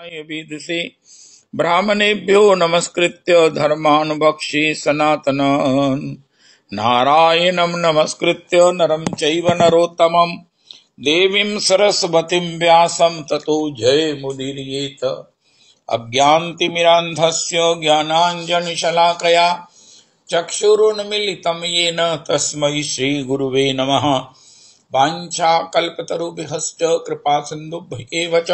विदुषे ब्राह्मणेभ्यो नमस्कृत्य धर्मानुबक्षे सनातनान् नारायणं नमस्कृत्य नरं चैव नरोत्तमं देवीं सरस्वतीं व्यासं ततो जयमुदीरयेत। अज्ञानतिमिरान्धस्य ज्ञानाञ्जनशलाकया चक्षुरुन्मीलितं येन तस्मै श्रीगुरुवे नमः। वाञ्छाकल्पतरुभ्यश्च कृपासिन्धुभ्य एव च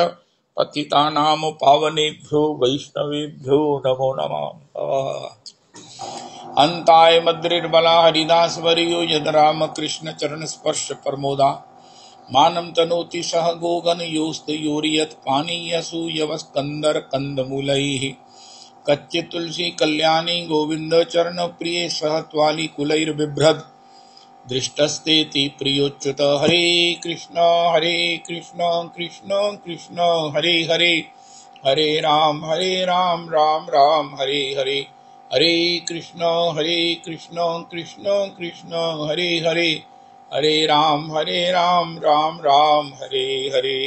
पतितानां पावनेभ्यो वैष्णवेभ्यो नमो नमः। अन्ताय मद्रिर्बला हरिदासवर्यो यद रामकृष्ण चरण स्पर्श प्रमोदा मानं तनोति सह गोगन योस्तयोर्यत् पानीयसु यवस्कंदर कंदमूलैः कच्चे तुलसी कल्याणी गोविंद चरण प्रिय सह त्वाली कुलैर्बिभ्रद दृष्टस्तेति प्रियोच्युत। हरे कृष्ण कृष्ण कृष्ण हरे हरे, हरे राम राम राम हरे हरे, हरे कृष्ण कृष्ण कृष्ण हरे हरे, हरे राम राम राम हरे हरे।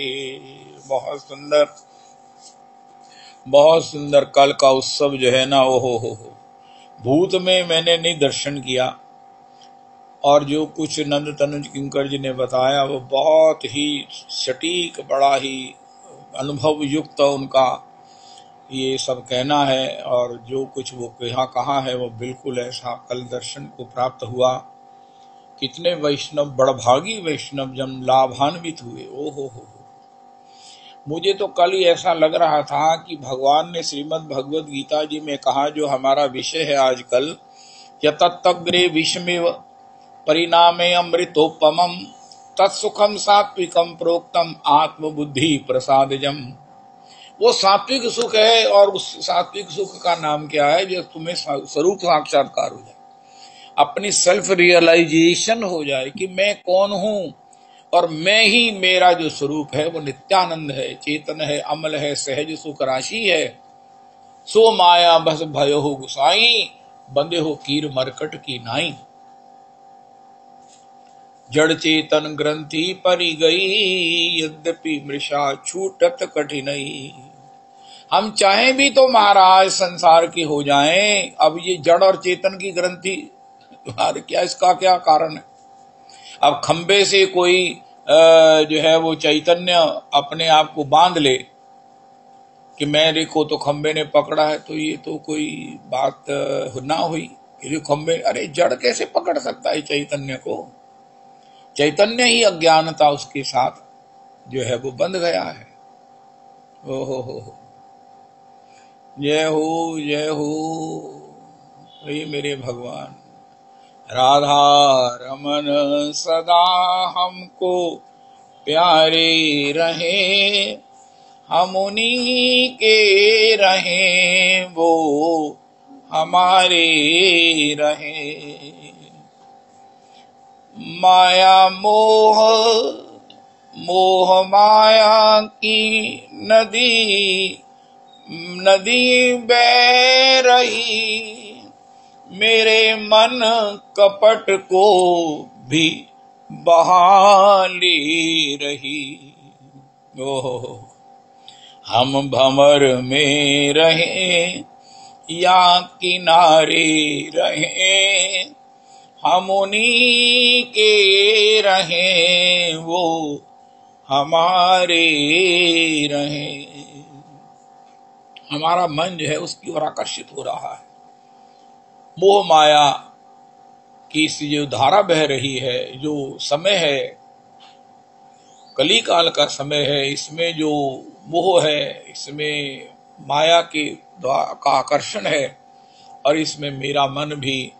बहुत सुंदर कल का उत्सव जो है ना, ओहो हो। भूत में मैंने नहीं दर्शन किया, और जो कुछ नंद तनुज किंकर जी ने बताया वो बहुत ही सटीक, बड़ा ही अनुभव युक्त उनका ये सब कहना है। और जो कुछ वो कहा है वो बिल्कुल ऐसा कल दर्शन को प्राप्त हुआ। कितने वैष्णव, बड़भागी वैष्णव जन लाभान्वित हुए। ओहो हो। मुझे तो कल ही ऐसा लग रहा था कि भगवान ने श्रीमद् भगवद गीता जी में कहा, जो हमारा विषय है आजकल, यतत्तग्रे विषमेव परिणामे अमृतोपमं तत्सुखम सात्विकम प्रोक्तम आत्मबुद्धि प्रसादजम। वो सात्विक सुख है, और उस सात्विक सुख का नाम क्या है? जो तुम्हें स्वरूप साक्षात्कार हो जाए, अपनी सेल्फ रियलाइजेशन हो जाए कि मैं कौन हूं, और मैं ही मेरा जो स्वरूप है वो नित्यानंद है, चेतन है, अमल है, सहज सुख राशि है। सो माया बस भयो हो गुसाई, बंदे हो कीर मरकट की नाई। जड़ चेतन ग्रंथि परी गई, यद्यपि मृषा छूटत कठिनई। हम चाहें भी तो महाराज संसार के हो जाएं, अब ये जड़ और चेतन की ग्रंथि, क्या इसका क्या कारण है? अब खंबे से कोई जो है वो चैतन्य अपने आप को बांध ले कि मेरे को तो खंबे ने पकड़ा है, तो ये तो कोई बात ना हुई। ये खंबे, अरे जड़ कैसे पकड़ सकता है चैतन्य को? चैतन्य ही अज्ञानता उसके साथ जो है वो बंध गया है। ओहो हो, जय हो जय हो। हे मेरे भगवान, राधा रमन सदा हमको प्यारे रहे, हम उन्हीं के रहे, वो हमारे रहे। माया मोह मोह माया की नदी बह रही, मेरे मन कपट को भी बहा ले रही। ओह, हम भंवर में रहे या किनारे रहे, हम उन्हीं के रहे, वो हमारे रहे। हमारा मन जो है उसकी ओर आकर्षित हो रहा है। मोह माया की इस जो धारा बह रही है, जो समय है, कली काल का समय है, इसमें जो मोह है, इसमें माया का आकर्षण है, और इसमें मेरा मन भी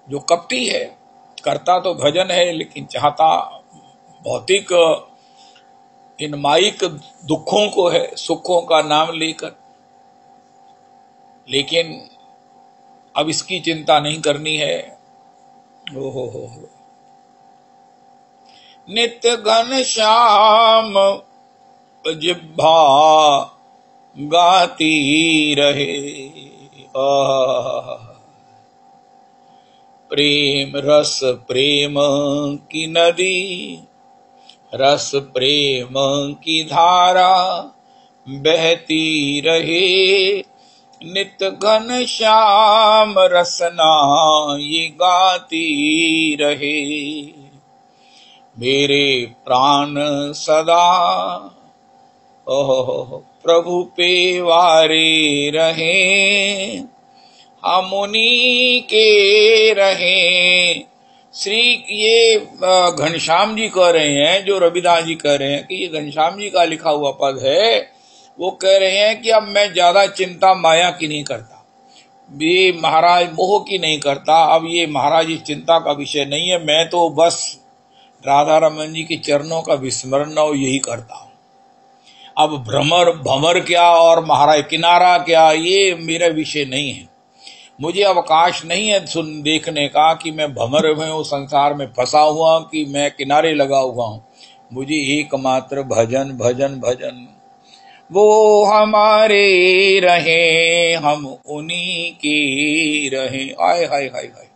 जो कपटी है, करता तो भजन है लेकिन चाहता भौतिक इन माइक दुखों को है, सुखों का नाम लेकर। लेकिन अब इसकी चिंता नहीं करनी है। ओहो हो, नित्य घन श्याम जिह्वा गाती रहे, प्रेम रस प्रेम की नदी, रस प्रेम की धारा बहती रहे, नित घन श्याम रसना ये गाती रहे। मेरे प्राण सदा ओह प्रभु पे वारे रहे, हम उन्हीं के रहे। श्री ये घनश्याम जी कह रहे हैं, जो रविदास जी कह रहे हैं कि ये घनश्याम जी का लिखा हुआ पद है। वो कह रहे हैं कि अब मैं ज्यादा चिंता माया की नहीं करता, ये महाराज मोह की नहीं करता। अब ये महाराज इस चिंता का विषय नहीं है, मैं तो बस राधा रमन जी के चरणों का विस्मरण और यही करता हूं। अब भ्रमर भमर क्या और महाराज किनारा क्या, ये मेरा विषय नहीं है। मुझे अवकाश नहीं है सुन देखने का कि मैं भमर में हूँ, संसार में फंसा हुआ, कि मैं किनारे लगा हुआ हूँ। मुझे एकमात्र भजन भजन भजन। वो हमारे रहे, हम उन्हीं के रहे। आय हाय हाय हाय।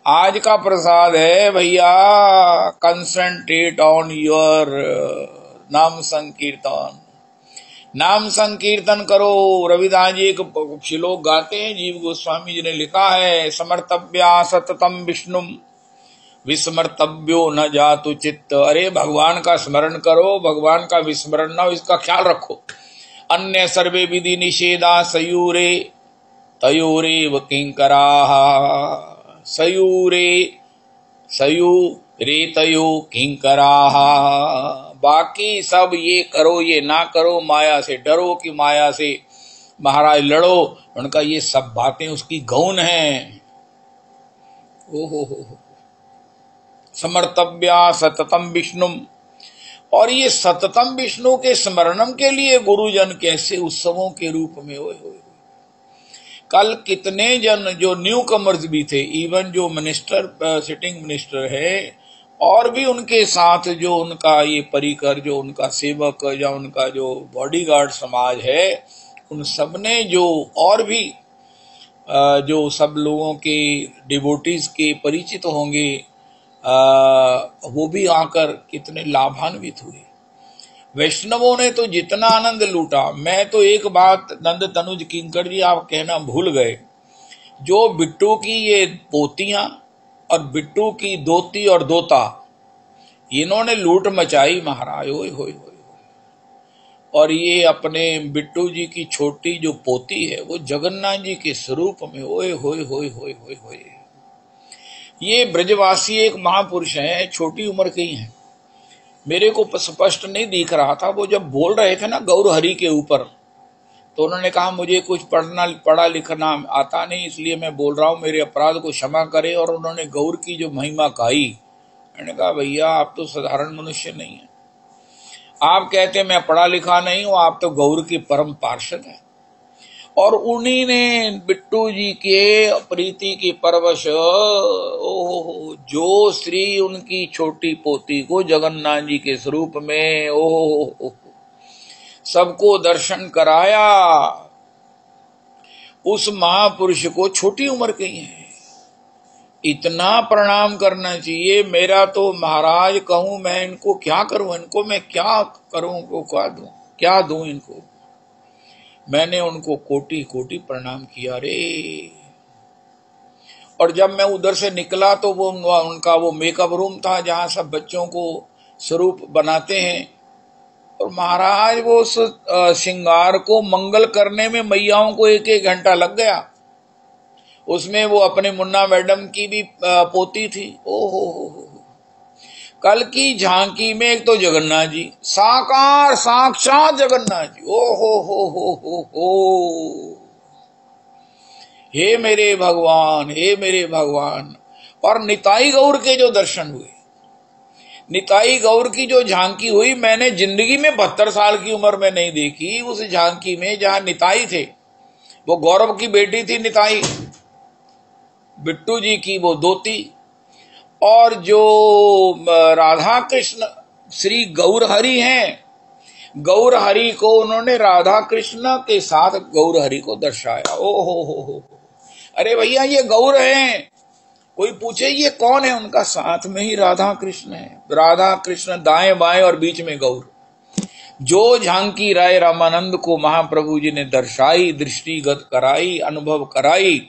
आज का प्रसाद है भैया, कंसंट्रेट ऑन योर नाम संकीर्तन। नाम संकीर्तन करो। रविदास जी एक श्लोक गाते हैं, जीव गोस्वामी जी ने लिखा है, समर्तव्या सततम विष्णुम विस्मर्तव्यो न जातु चित्त। अरे भगवान का स्मरण करो, भगवान का विस्मरण न, इसका ख्याल रखो। अन्य सर्वे विधि निषेधा सयूरे तयोरे व किंकरा, सयूरे सयूरे तयो किंकरा। बाकी सब ये करो ये ना करो, माया से डरो कि माया से महाराज लड़ो, उनका ये सब बातें उसकी गौन हैं। ओहो समर्तव्या सततम विष्णुम। और ये सततम विष्णु के स्मरणम के लिए गुरुजन कैसे उत्सवों के रूप में हो। कल कितने जन जो न्यू कमर्स भी थे, इवन जो मिनिस्टर सिटिंग मिनिस्टर है, और भी उनके साथ जो उनका ये परिकर, जो उनका सेवक या उनका जो बॉडीगार्ड समाज है, उन सब ने जो और भी जो सब लोगों के डिवोटीज के परिचित होंगे, वो भी आकर कितने लाभान्वित हुए। वैष्णवों ने तो जितना आनंद लूटा। मैं तो एक बात नंद तनुज किंकर जी आप कहना भूल गए, जो बिट्टू की ये पोतियां और बिट्टू की दोती और दोता, इन्होंने लूट मचाई महाराज। ओए होए होए। और ये अपने बिट्टू जी की छोटी जो पोती है, वो जगन्नाथ जी के स्वरूप में, ओए होए होए होए होए होए। ये ब्रजवासी एक महापुरुष हैं, छोटी उम्र के ही हैं। मेरे को स्पष्ट नहीं दिख रहा था, वो जब बोल रहे थे ना गौर हरि के ऊपर, तो उन्होंने कहा मुझे कुछ पढ़ा लिखना आता नहीं, इसलिए मैं बोल रहा हूं, मेरे अपराध को क्षमा करे। और उन्होंने गौर की जो महिमा गाई, मैंने कहा भैया आप तो साधारण मनुष्य नहीं है। आप कहते मैं पढ़ा लिखा नहीं हूं, आप तो गौर की परम पार्षद हैं। और उन्हीं ने बिट्टू जी के प्रीति की परवश ओहो जो श्री उनकी छोटी पोती को जगन्नाथ जी के स्वरूप में ओहो सबको दर्शन कराया। उस महापुरुष को छोटी उम्र के ही है, इतना प्रणाम करना चाहिए। मेरा तो महाराज कहूं मैं इनको क्या करूं, इनको मैं क्या करूं, क्या दूं इनको। मैंने उनको कोटि कोटि प्रणाम किया रे। और जब मैं उधर से निकला तो वो उनका वो मेकअप रूम था जहां सब बच्चों को स्वरूप बनाते हैं, और महाराज वो श्रृंगार को मंगल करने में मैयाओं को एक एक घंटा लग गया। उसमें वो अपने मुन्ना मैडम की भी पोती थी। ओहो कल की झांकी में एक तो जगन्नाथ जी साकार साक्षात जगन्नाथ जी, हो हे मेरे भगवान, हे मेरे भगवान। और निताई गौर के जो दर्शन हुए, निताई गौर की जो झांकी हुई, मैंने जिंदगी में 72 साल की उम्र में नहीं देखी। उस झांकी में जहां निताई थे, वो गौरव की बेटी थी निताई, बिट्टू जी की वो दोती, और जो राधा कृष्ण श्री गौर हरि हैं, गौर हरि को उन्होंने राधा कृष्ण के साथ गौर हरि को दर्शाया। ओ हो अरे भैया ये गौर हैं। कोई पूछे ये कौन है, उनका साथ में ही राधा कृष्ण है। राधा कृष्ण दाएं बाएं और बीच में गौर। जो झांकी राय रामानंद को महाप्रभु जी ने दर्शाई, दृष्टिगत कराई, अनुभव कराई,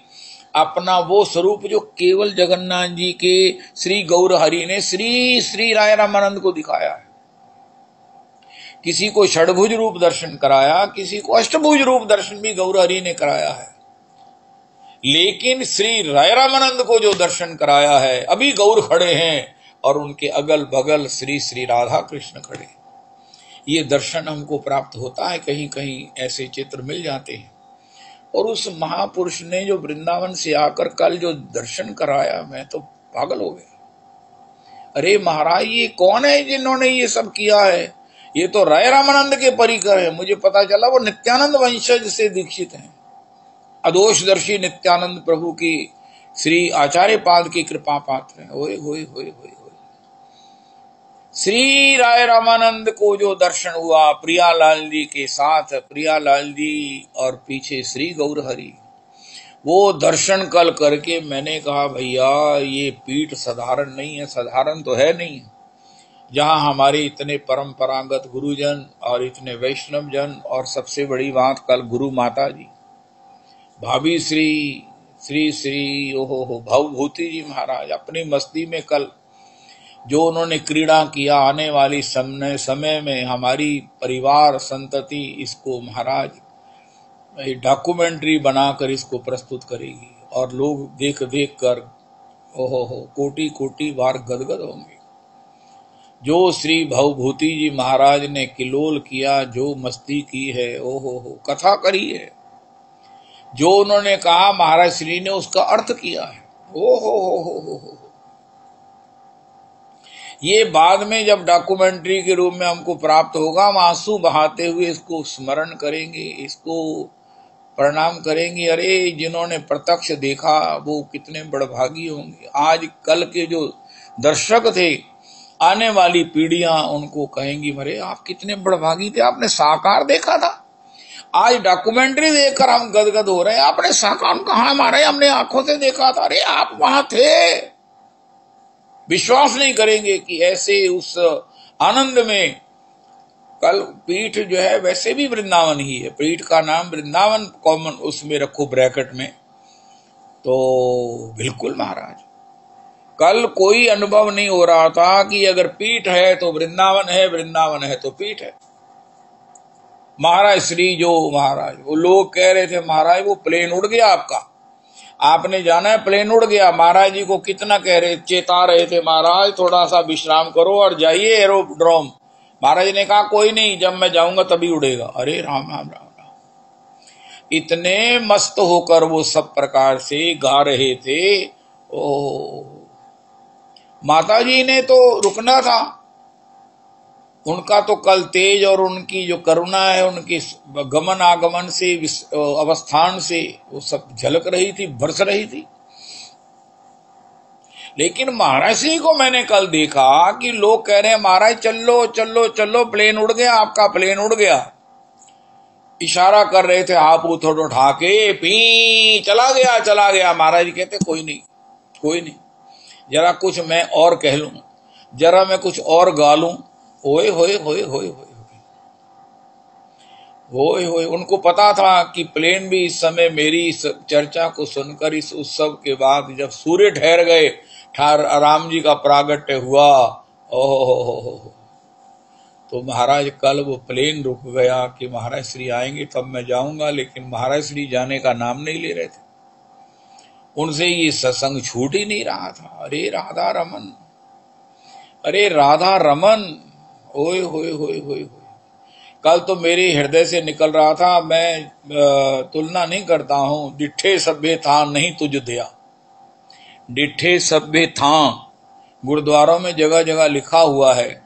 अपना वो स्वरूप जो केवल जगन्नाथ जी के श्री गौर हरि ने श्री श्री राय रामानंद को दिखाया है। किसी को षडभुज रूप दर्शन कराया, किसी को अष्टभुज रूप दर्शन भी गौर हरि ने कराया है, लेकिन श्री राय रामानंद को जो दर्शन कराया है, अभी गौर खड़े हैं और उनके अगल बगल श्री श्री राधा कृष्ण खड़े। ये दर्शन हमको प्राप्त होता है, कहीं कहीं ऐसे चित्र मिल जाते हैं। और उस महापुरुष ने जो वृंदावन से आकर कल जो दर्शन कराया, मैं तो पागल हो गया। अरे महाराज, ये कौन है जिन्होंने ये सब किया है? ये तो राय रामानंद के परिकर है। मुझे पता चला वो नित्यानंद वंशज से दीक्षित हैं, अदोषदर्शी नित्यानंद प्रभु की श्री आचार्य पाद की कृपा पात्र हैं। ओए होए होए होए। श्री राय रामानंद को जो दर्शन हुआ प्रियालाल जी के साथ, प्रियालाल जी और पीछे श्री गौर हरि, वो दर्शन कल करके मैंने कहा भैया ये पीठ साधारण नहीं है, साधारण तो है नहीं। जहां हमारे इतने परंपरागत गुरुजन और इतने वैष्णव जन, और सबसे बड़ी बात कल गुरु माता जी भाभी श्री श्री ओहो भवभूति जी महाराज अपनी मस्ती में कल जो उन्होंने क्रीड़ा किया, आने वाली समय में हमारी परिवार संतति इसको महाराज डॉक्यूमेंट्री बनाकर इसको प्रस्तुत करेगी और लोग देख देख कर ओहो कोटि कोटि बार गदगद होंगे। जो श्री भवभूति जी महाराज ने किलोल किया, जो मस्ती की है, ओहो कथा करी है, जो उन्होंने कहा महाराज श्री ने उसका अर्थ किया है। ओहो ये बाद में जब डॉक्यूमेंट्री के रूप में हमको प्राप्त होगा, हम आंसू बहाते हुए इसको स्मरण करेंगे, इसको प्रणाम करेंगे। अरे जिन्होंने प्रत्यक्ष देखा वो कितने बड़भागी होंगे। आज कल के जो दर्शक थे, आने वाली पीढ़ियां उनको कहेंगी अरे आप कितने बड़भागी थे, आपने साकार देखा था। आज डॉक्यूमेंट्री देखकर हम गदगद हो रहे हैं, आपने साकार कहाँ मारा, हमने आंखों से देखा था। अरे आप वहां थे। विश्वास नहीं करेंगे कि ऐसे उस आनंद में कल पीठ जो है वैसे भी वृंदावन ही है, पीठ का नाम वृंदावन कॉमन उसमें रखो ब्रैकेट में, तो बिल्कुल महाराज कल कोई अनुभव नहीं हो रहा था कि अगर पीठ है तो वृंदावन है, वृंदावन है तो पीठ है। महाराज श्री जो महाराज वो लोग कह रहे थे महाराज वो प्लेन उड़ गया आपका, आपने जाना है प्लेन उड़ गया। महाराज जी को कितना कह रहे, चेता रहे थे महाराज थोड़ा सा विश्राम करो और जाइए एरोड्रोम। महाराज ने कहा कोई नहीं, जब मैं जाऊंगा तभी उड़ेगा। अरे राम राम राम राम। इतने मस्त होकर वो सब प्रकार से गा रहे थे। ओ माता जी ने तो रुकना था, उनका तो कल तेज और उनकी जो करुणा है, उनकी गमन आगमन से अवस्थान से वो सब झलक रही थी, बरस रही थी। लेकिन महाराज जी को मैंने कल देखा कि लोग कह रहे हैं महाराज चलो चलो चलो, प्लेन उड़ गया आपका, प्लेन उड़ गया। इशारा कर रहे थे हाथ उठो उठा के, पी चला गया चला गया। महाराज जी कहते कोई नहीं कोई नहीं, जरा कुछ मैं और कह लूं, जरा मैं कुछ और गा लूं। ओए होए होए होए होए होए। उनको पता था कि प्लेन भी इस समय मेरी इस चर्चा को सुनकर इस उत्सव के बाद जब सूर्य ठहर गए, राम जी का प्रागट्य हुआ, ओहो तो महाराज कल वो प्लेन रुक गया कि महाराज श्री आएंगे तब मैं जाऊंगा। लेकिन महाराज श्री जाने का नाम नहीं ले रहे थे, उनसे ये सत्संग छूट ही नहीं रहा था। अरे राधा रमन, अरे राधा रमन, ओए होए होए होए। कल तो मेरे हृदय से निकल रहा था, मैं तुलना नहीं करता हूं, डिठे सभ्य था नहीं तुझ दिया, डिठे सभ्य था गुरुद्वारों में जगह जगह लिखा हुआ है।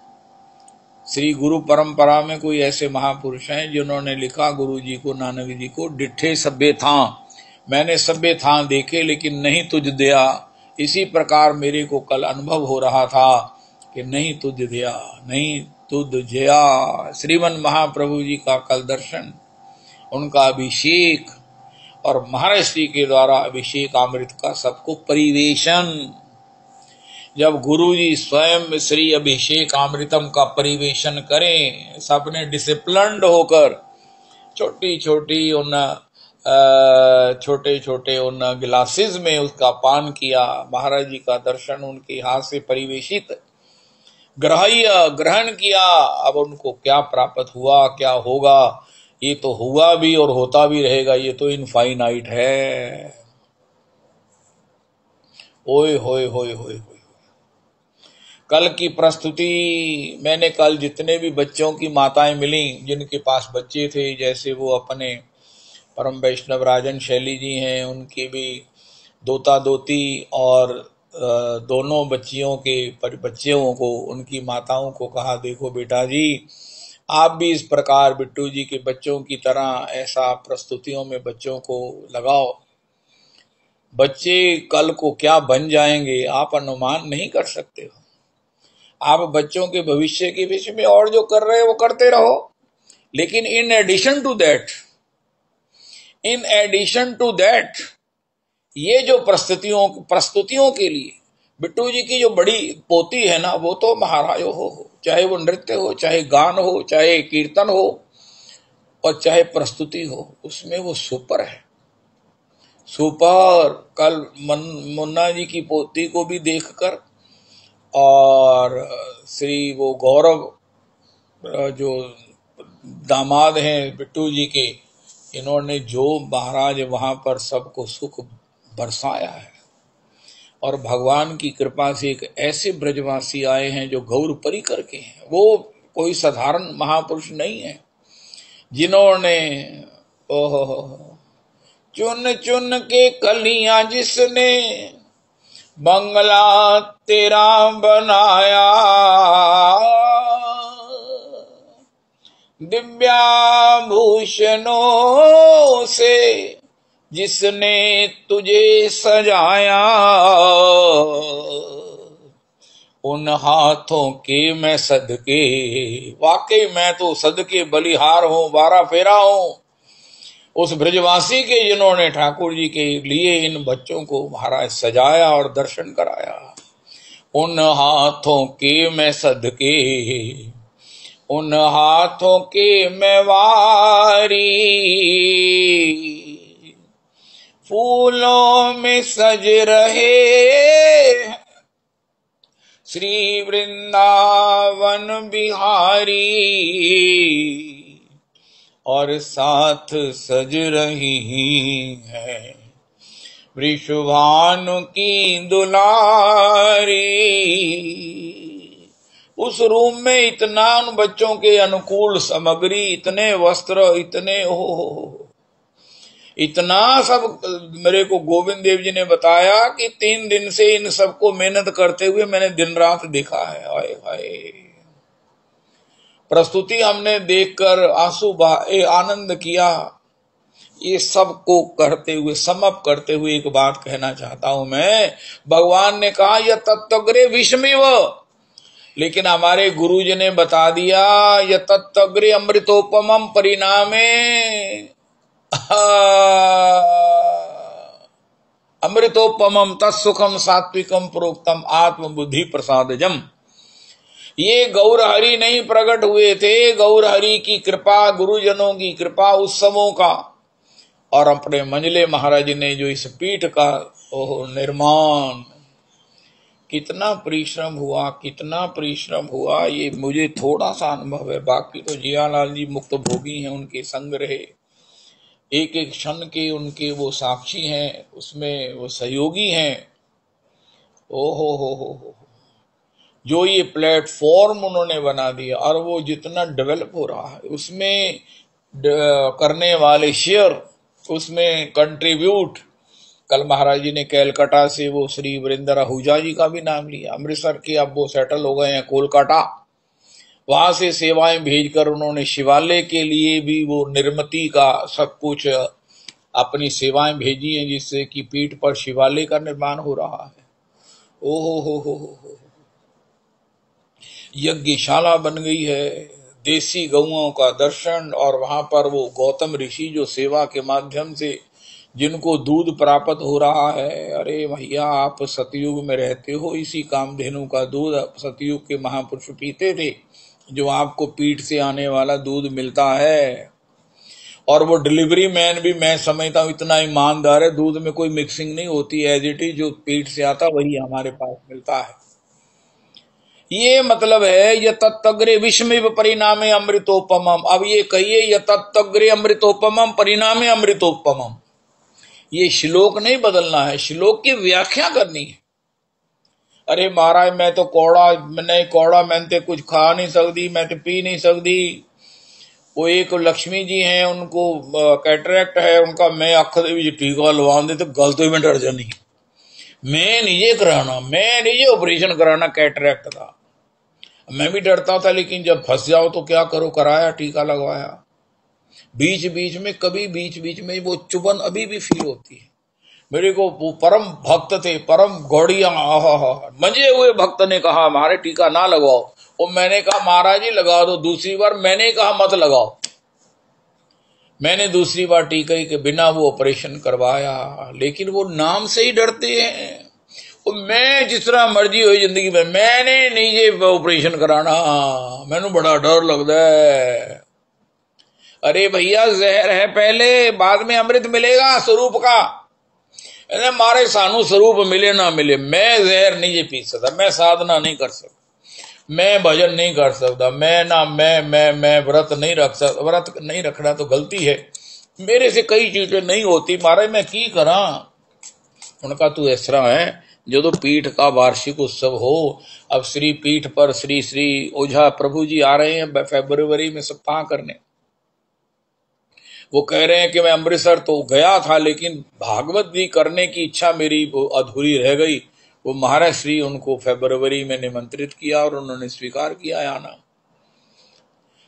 श्री गुरु परंपरा में कोई ऐसे महापुरुष हैं जिन्होंने लिखा गुरु जी को, नानक जी को, डिठे सभ्य था, मैंने सभ्य था देखे लेकिन नहीं तुझ दिया। इसी प्रकार मेरे को कल अनुभव हो रहा था कि नहीं तुझ दिया, नहीं तुझ जया। श्रीमन महाप्रभु जी का कल दर्शन, उनका अभिषेक और महाराज श्री के द्वारा अभिषेक अमृत का सबको परिवेशन, जब गुरुजी स्वयं श्री अभिषेक अमृतम का परिवेशन करें, सबने डिसिप्लिन्ड होकर छोटी छोटी उन छोटे छोटे उन गिलासेस में उसका पान किया, महाराज जी का दर्शन उनके हाथ से परिवेशित ग्रहण किया। अब उनको क्या प्राप्त हुआ, क्या होगा, ये तो हुआ भी और होता भी रहेगा, ये तो इनफाइनाइट है। ओए होए होए होए होए। कल की प्रस्तुति मैंने कल जितने भी बच्चों की माताएं मिली जिनके पास बच्चे थे, जैसे वो अपने परम वैष्णव राजन शैली जी हैं, उनकी भी दोता दोती और दोनों बच्चियों के बच्चियों को उनकी माताओं को कहा, देखो बेटा जी आप भी इस प्रकार बिट्टू जी के बच्चों की तरह ऐसा प्रस्तुतियों में बच्चों को लगाओ। बच्चे कल को क्या बन जाएंगे आप अनुमान नहीं कर सकते हो। आप बच्चों के भविष्य के विषय में और जो कर रहे हो वो करते रहो, लेकिन इन एडिशन टू दैट ये जो प्रस्तुतियों के लिए बिट्टू जी की जो बड़ी पोती है ना, वो तो महाराज हो, चाहे वो नृत्य हो, चाहे गान हो, चाहे कीर्तन हो और चाहे प्रस्तुति हो, उसमें वो सुपर है, सुपर। कल मुन्ना जी की पोती को भी देखकर और श्री वो गौरव जो दामाद हैं बिट्टू जी के, इन्होंने जो महाराज वहां पर सबको सुख बरसाया है। और भगवान की कृपा से एक ऐसे ब्रजवासी आए हैं जो गौर परी करके हैं, वो कोई साधारण महापुरुष नहीं है, जिन्होंने ओहो चुन चुन के कलियां जिसने बंगला तेरा बनाया, दिव्याभूषणों से जिसने तुझे सजाया, उन हाथों के मैं सदके, वाकई मैं तो सदके बलिहार हूं, बारा फेरा हूं उस ब्रजवासी के जिन्होंने ठाकुर जी के लिए इन बच्चों को महाराज सजाया और दर्शन कराया। उन हाथों के मैं सदके, उन हाथों के मैं वारी, फूलों में सज रहे श्री वृंदावन बिहारी, और साथ सज रही है वृषभानु की दुलारी। उस रूम में इतना उन बच्चों के अनुकूल सामग्री, इतने वस्त्र, इतने इतना सब मेरे को गोविंद देव जी ने बताया कि 3 दिन से इन सबको मेहनत करते हुए मैंने दिन रात देखा है। हाय हाय, प्रस्तुति हमने देखकर आंसू बहाए, आनंद किया। ये सबको करते हुए समअप करते हुए एक बात कहना चाहता हूं मैं, भगवान ने कहा यह तत्वग्रे विषमिव, लेकिन हमारे गुरु जी ने बता दिया यह तत्वग्रे अमृतोपमम परिणामे अमृतोपमम तत्सुखम सात्विकम प्रोक्तम आत्मबुद्धि प्रसादजम। ये गौरहरि नहीं प्रकट हुए थे, गौरहरि की कृपा, गुरुजनों की कृपा, उत्सवों का, और अपने मंजले महाराज ने जो इस पीठ का निर्माण, कितना परिश्रम हुआ, कितना परिश्रम हुआ, ये मुझे थोड़ा सा अनुभव है। बाकी तो जियालाल जी मुक्त भोगी हैं, उनके संग रहे, एक एक क्षण के उनके वो साक्षी हैं, उसमें वो सहयोगी हैं। हो जो ये प्लेटफॉर्म उन्होंने बना दिया और वो जितना डेवलप हो रहा है उसमें करने वाले शेयर, उसमें कंट्रीब्यूट। कल महाराज जी ने कैलकाटा से वो श्री वीरेंद्र आहूजा जी का भी नाम लिया, अमृतसर के अब वो सेटल हो गए हैं कोलकाता, वहां से सेवाएं भेजकर उन्होंने शिवालय के लिए भी वो निर्मिति का सब कुछ अपनी सेवाएं भेजी हैं, जिससे कि पीठ पर शिवालय का निर्माण हो रहा है। ओहो हो यज्ञशाला बन गई है, देसी गौओं का दर्शन, और वहां पर वो गौतम ऋषि जो सेवा के माध्यम से जिनको दूध प्राप्त हो रहा है। अरे भैया, आप सतयुग में रहते हो, इसी कामधेनु का दूध सतयुग के महापुरुष पीते थे, जो आपको पीठ से आने वाला दूध मिलता है। और वो डिलीवरी मैन भी मैं समझता हूँ इतना ईमानदार है, दूध में कोई मिक्सिंग नहीं होती, एज इट इज जो पीठ से आता वही हमारे पास मिलता है। ये मतलब है ये तत्तग्रे विषमिव परिणामे अमृतोपमम। अब ये कहिए ये तत्तग्रे अमृतोपमम परिणामे अमृतोपमम, ये श्लोक नहीं बदलना है, श्लोक की व्याख्या करनी है। अरे महाराज मैं तो कौड़ा मैं कुछ खा नहीं सकती, मैं तो पी नहीं सकती। वो एक लक्ष्मी जी हैं, उनको कैटरेक्ट है उनका, मैं अख टीका लवा दे तो गलती में डर जानी, मैं नीचे ऑपरेशन कराना कैटरेक्ट का। मैं भी डरता था, लेकिन जब फंस जाओ तो क्या करो, कराया, टीका लगवाया। बीच बीच में वो चुभन अभी भी फील होती है मेरे को। वो परम भक्त थे, परम गौड़िया, मंजे हुए भक्त ने कहा हमारे टीका ना लगाओ। वो मैंने कहा महाराज जी लगा दो। दूसरी बार मैंने कहा मत लगाओ। मैंने दूसरी बार टीके के बिना वो ऑपरेशन करवाया, लेकिन वो नाम से ही डरते हैं। वो मैं जिस तरह मर्जी हुई जिंदगी में, मैंने नहीं ये ऑपरेशन कराना, मैनू बड़ा डर लगता है। अरे भैया जहर है पहले, बाद में अमृत मिलेगा स्वरूप का। मारे सानू स्वरूप मिले ना मिले, मैं जहर नहीं पी सकता, मैं साधना नहीं कर सकता, मैं भजन नहीं कर सकता, मैं व्रत नहीं रख सकता। व्रत नहीं रखना तो गलती है, मेरे से कई चीजें नहीं होती महाराज, मैं की करा। उनका तू इस तरह है जो पीठ का वार्षिक उत्सव हो। अब श्री पीठ पर श्री श्री ओझा प्रभु जी आ रहे हैं फरवरी में सप्ताह करने। वो कह रहे हैं कि मैं अमृतसर तो गया था, लेकिन भागवत जी करने की इच्छा मेरी अधूरी रह गई। वो महाराज श्री उनको फरवरी में निमंत्रित किया और उन्होंने स्वीकार किया आना।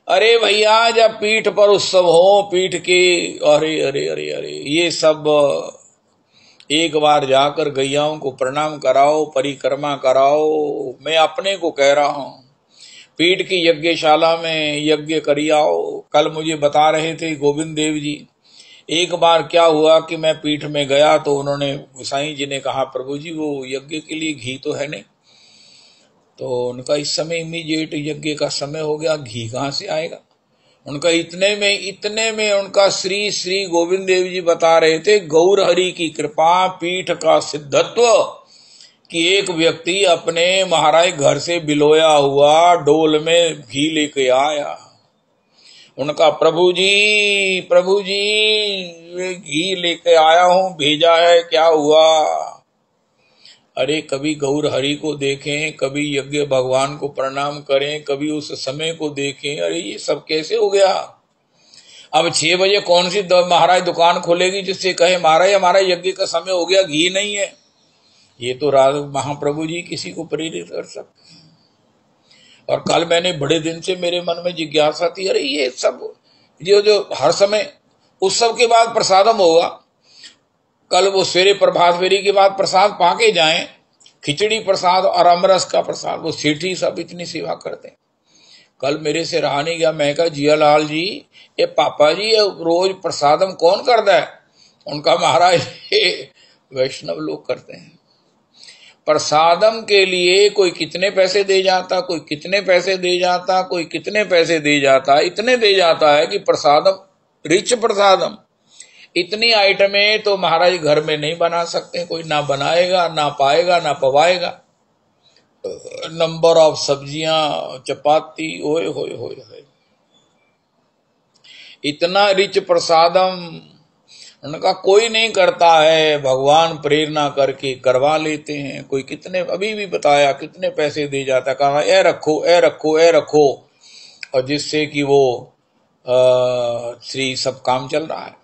अरे भैया जब पीठ पर उत्सव हो, पीठ के, अरे अरे अरे अरे ये सब एक बार जाकर गैयाओं को प्रणाम कराओ, परिक्रमा कराओ। मैं अपने को कह रहा हूं, पीठ की यज्ञशाला में यज्ञ करियाओ। कल मुझे बता रहे थे गोविंद देव जी, एक बार क्या हुआ कि मैं पीठ में गया तो उन्होंने, गोसाई जी ने कहा प्रभु जी वो यज्ञ के लिए घी तो है नहीं। तो उनका इस समय इमीडिएट यज्ञ का समय हो गया, घी कहाँ से आएगा। उनका इतने में उनका श्री श्री गोविंद देव जी बता रहे थे, गौर हरि की कृपा, पीठ का सिद्धत्व, कि एक व्यक्ति अपने महाराज घर से बिलोया हुआ डोल में घी लेके आया। उनका प्रभु जी घी लेके आया हूं, भेजा है, क्या हुआ। अरे कभी गौर हरि को देखें, कभी यज्ञ भगवान को प्रणाम करें, कभी उस समय को देखें। अरे ये सब कैसे हो गया। अब 6 बजे कौन सी महाराज दुकान खोलेगी जिससे कहे महाराज हमारा यज्ञ का समय हो गया, घी नहीं है। ये तो महाप्रभु जी किसी को प्रेरित कर सकते हैं। और कल मैंने बड़े दिन से मेरे मन में जिज्ञासा थी, अरे ये सब जो हर समय उत्सव के बाद प्रसादम होगा, कल वो सवेरे प्रभात फेरी के बाद प्रसाद पाके जाएं, खिचड़ी प्रसाद और अमरस का प्रसाद, वो सेठी सब इतनी सेवा करते हैं। कल मेरे से रहा नहीं गया, मैं कहा जियालाल जी ये पापा जी ये रोज प्रसादम कौन करता है। उनका महाराज वैष्णव लोग करते हैं। प्रसादम के लिए कोई कितने पैसे दे जाता, कोई कितने पैसे दे जाता, कोई कितने पैसे दे जाता, इतने दे जाता है कि प्रसादम, रिच प्रसादम, इतनी आइटमें तो महाराज घर में नहीं बना सकते, कोई ना बनाएगा, ना पाएगा, ना पवाएगा। नंबर ऑफ सब्जियां, चपाती, ओए होए होए होए, इतना रिच प्रसादम उनका कोई नहीं करता है, भगवान प्रेरणा करके करवा लेते हैं। कोई कितने, अभी भी बताया कितने पैसे दे जाता, कहा ए रखो ए रखो ए रखो, और जिससे कि वो श्री सब काम चल रहा है,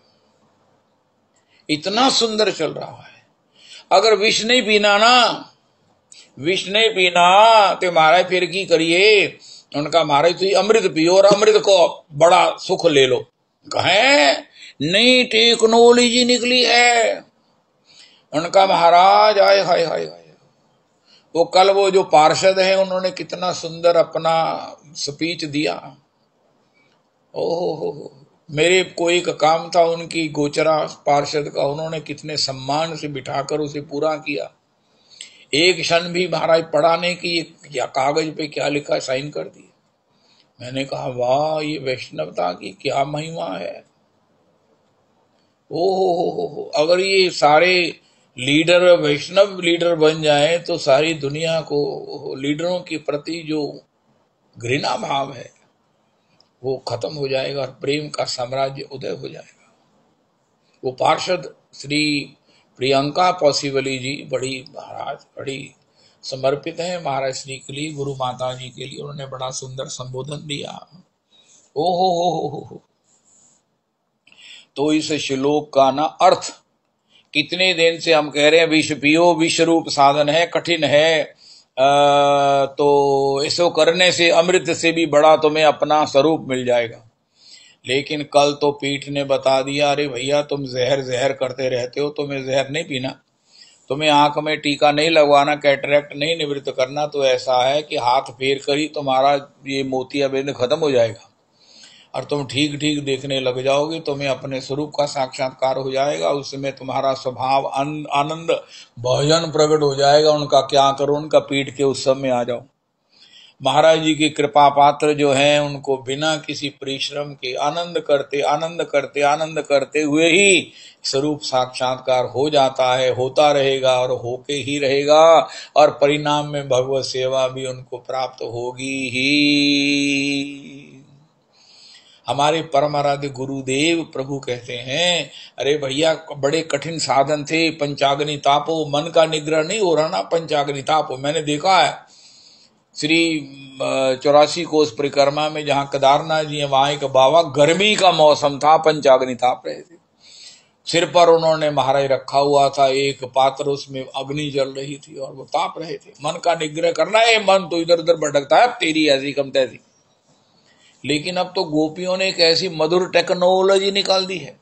इतना सुंदर चल रहा है। अगर विष नहीं पीना ना, विष नहीं पीना तो महाराज फिर की करिए। उनका महाराज तो अमृत पियो और अमृत को बड़ा सुख ले लो। कहे नई टेक्नोलॉजी निकली है। उनका महाराज आए हाय हाय हाय, वो कल वो जो पार्षद है उन्होंने कितना सुंदर अपना स्पीच दिया। ओहो हो, मेरे को एक काम था उनकी गोचरा पार्षद का, उन्होंने कितने सम्मान से बिठाकर उसे पूरा किया। एक क्षण भी महाराज पढ़ा नहीं कि ये या कागज पे क्या लिखा, साइन कर दिए। मैंने कहा वाह, ये वैष्णवता की क्या महिमा है। हो, अगर ये सारे लीडर वैष्णव लीडर बन जाए तो सारी दुनिया को लीडरों के प्रति जो घृणा भाव है वो खत्म हो जाएगा और प्रेम का साम्राज्य उदय हो जाएगा। वो पार्षद श्री प्रियंका पॉसिबली जी बड़ी महाराज बड़ी समर्पित है महाराज श्री के लिए, गुरु माता जी के लिए। उन्होंने बड़ा सुंदर संबोधन दिया। ओ हो। तो इस श्लोक का ना अर्थ कितने दिन से हम कह रहे हैं, विष पियो, विष रूप साधन है, कठिन है, तो इसको करने से अमृत से भी बड़ा तुम्हें अपना स्वरूप मिल जाएगा। लेकिन कल तो पीठ ने बता दिया, अरे भैया तुम जहर करते रहते हो, तुम्हें जहर नहीं पीना, तुम्हें आंख में टीका नहीं लगवाना, कैटरेक्ट नहीं निवृत्त करना, तो ऐसा है कि हाथ फेर कर ही तुम्हारा ये मोतियाबिंद खत्म हो जाएगा और तुम ठीक ठीक देखने लग जाओगे, तुम्हें अपने स्वरूप का साक्षात्कार हो जाएगा। उसमें तुम्हारा स्वभाव आनंद भजन प्रकट हो जाएगा। उनका क्या करो, उनका पीठ के उत्सव में आ जाओ। महाराज जी की कृपा पात्र जो हैं उनको बिना किसी परिश्रम के आनंद करते हुए ही स्वरूप साक्षात्कार हो जाता है, होता रहेगा और होके ही रहेगा, और परिणाम में भगवत सेवा भी उनको प्राप्त होगी ही। हमारे परम आराध्य गुरुदेव प्रभु कहते हैं, अरे भैया बड़े कठिन साधन थे, पंचाग्नि तापो, मन का निग्रह नहीं हो रहा ना, पंचाग्नि तापो। मैंने देखा है श्री 84 कोस परिक्रमा में जहाँ केदारनाथ जी है, वहां एक बाबा, गर्मी का मौसम था, पंचाग्नि ताप रहे थे, सिर पर उन्होंने महाराज रखा हुआ था एक पात्र, उसमें अग्नि जल रही थी और वो ताप रहे थे। मन का निग्रह करना है, मन तो इधर उधर भटकता है, तेरी ऐसी कम तैसी। लेकिन अब तो गोपियों ने एक ऐसी मधुर टेक्नोलॉजी निकाल दी है,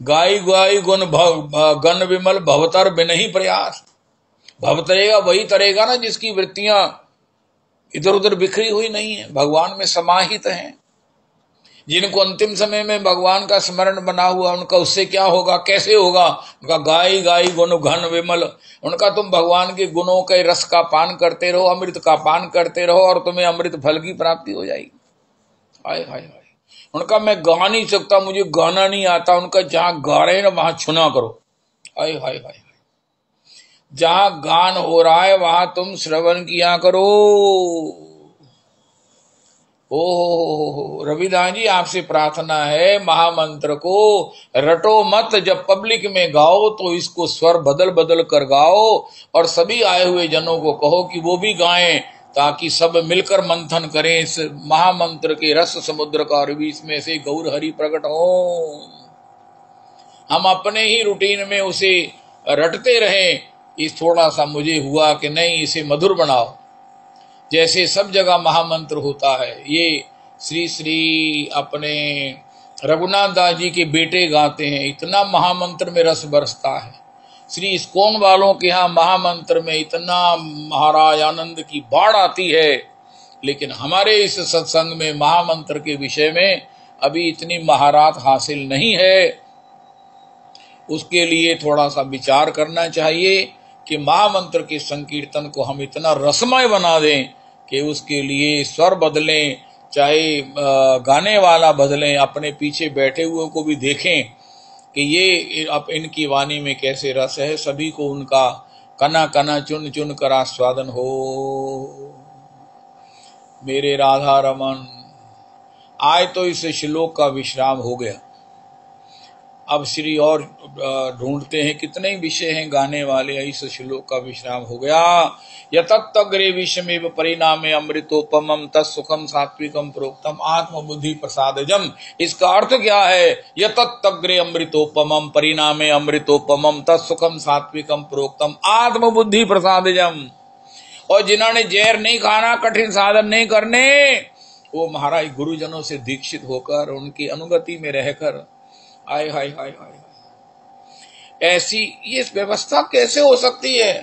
गाई गुण गण विमल भवतर बिनहि प्रयास। भव तरेगा वही तरेगा ना जिसकी वृत्तियां इधर उधर बिखरी हुई नहीं है, भगवान में समाहित हैं। जिनको अंतिम समय में भगवान का स्मरण बना हुआ, उनका उससे क्या होगा, कैसे होगा? उनका गाई गुण घन विमल। उनका तुम भगवान के गुणों के रस का पान करते रहो, अमृत का पान करते रहो और तुम्हें अमृत फल की प्राप्ति हो जाएगी। हाय हाय हाय। उनका मैं गा नहीं सकता, मुझे गाना नहीं आता। उनका जहां गा रहे ना वहां छुना करो। हाय हाय हाय। जहां गान हो रहा है वहां तुम श्रवण किया करो। ओ रविदास जी, आपसे प्रार्थना है, महामंत्र को रटो मत, जब पब्लिक में गाओ तो इसको स्वर बदल बदल कर गाओ और सभी आए हुए जनों को कहो कि वो भी गाएं, ताकि सब मिलकर मंथन करें इस महामंत्र के रस समुद्र का और बीच में से गौर हरि प्रकट हो। हम अपने ही रूटीन में उसे रटते रहें। इस थोड़ा सा मुझे हुआ कि नहीं, इसे मधुर बनाओ, जैसे सब जगह महामंत्र होता है। ये श्री श्री अपने रघुनाथ दास जी के बेटे गाते हैं, इतना महामंत्र में रस बरसता है। श्री इस्कॉन वालों के यहाँ महामंत्र में इतना महाराज आनंद की बाढ़ आती है, लेकिन हमारे इस सत्संग में महामंत्र के विषय में अभी इतनी महारत हासिल नहीं है। उसके लिए थोड़ा सा विचार करना चाहिए कि महामंत्र के संकीर्तन को हम इतना रसमय बना दें कि उसके लिए स्वर बदलें, चाहे गाने वाला बदलें, अपने पीछे बैठे हुए को भी देखें कि ये अब इनकी वाणी में कैसे रस है, सभी को उनका कना कना चुन चुन कर आस्वादन हो। मेरे राधा रमन, आज तो इस श्लोक का विश्राम हो गया। अब श्री और ढूंढते हैं, कितने विषय हैं गाने वाले। इस श्लोक का विश्राम हो गया। यतत्तग्रे विषमेव परिणामे अमृतोपमं तत्सुखम सात्विकम प्रोक्तम आत्मबुद्धि प्रसादजम। इसका अर्थ क्या है? यतत्तग्रे अमृतोपमं परिणामे अमृतोपमं तत्सुखम सात्विकम प्रोक्तम आत्मबुद्धि प्रसादजम। और जिन्होंने जहर नहीं खाना, कठिन साधन नहीं करने, वो महाराज गुरुजनों से दीक्षित होकर उनकी अनुगति में रहकर, हाय हाय हाय हाय, ऐसी ये व्यवस्था कैसे हो सकती है?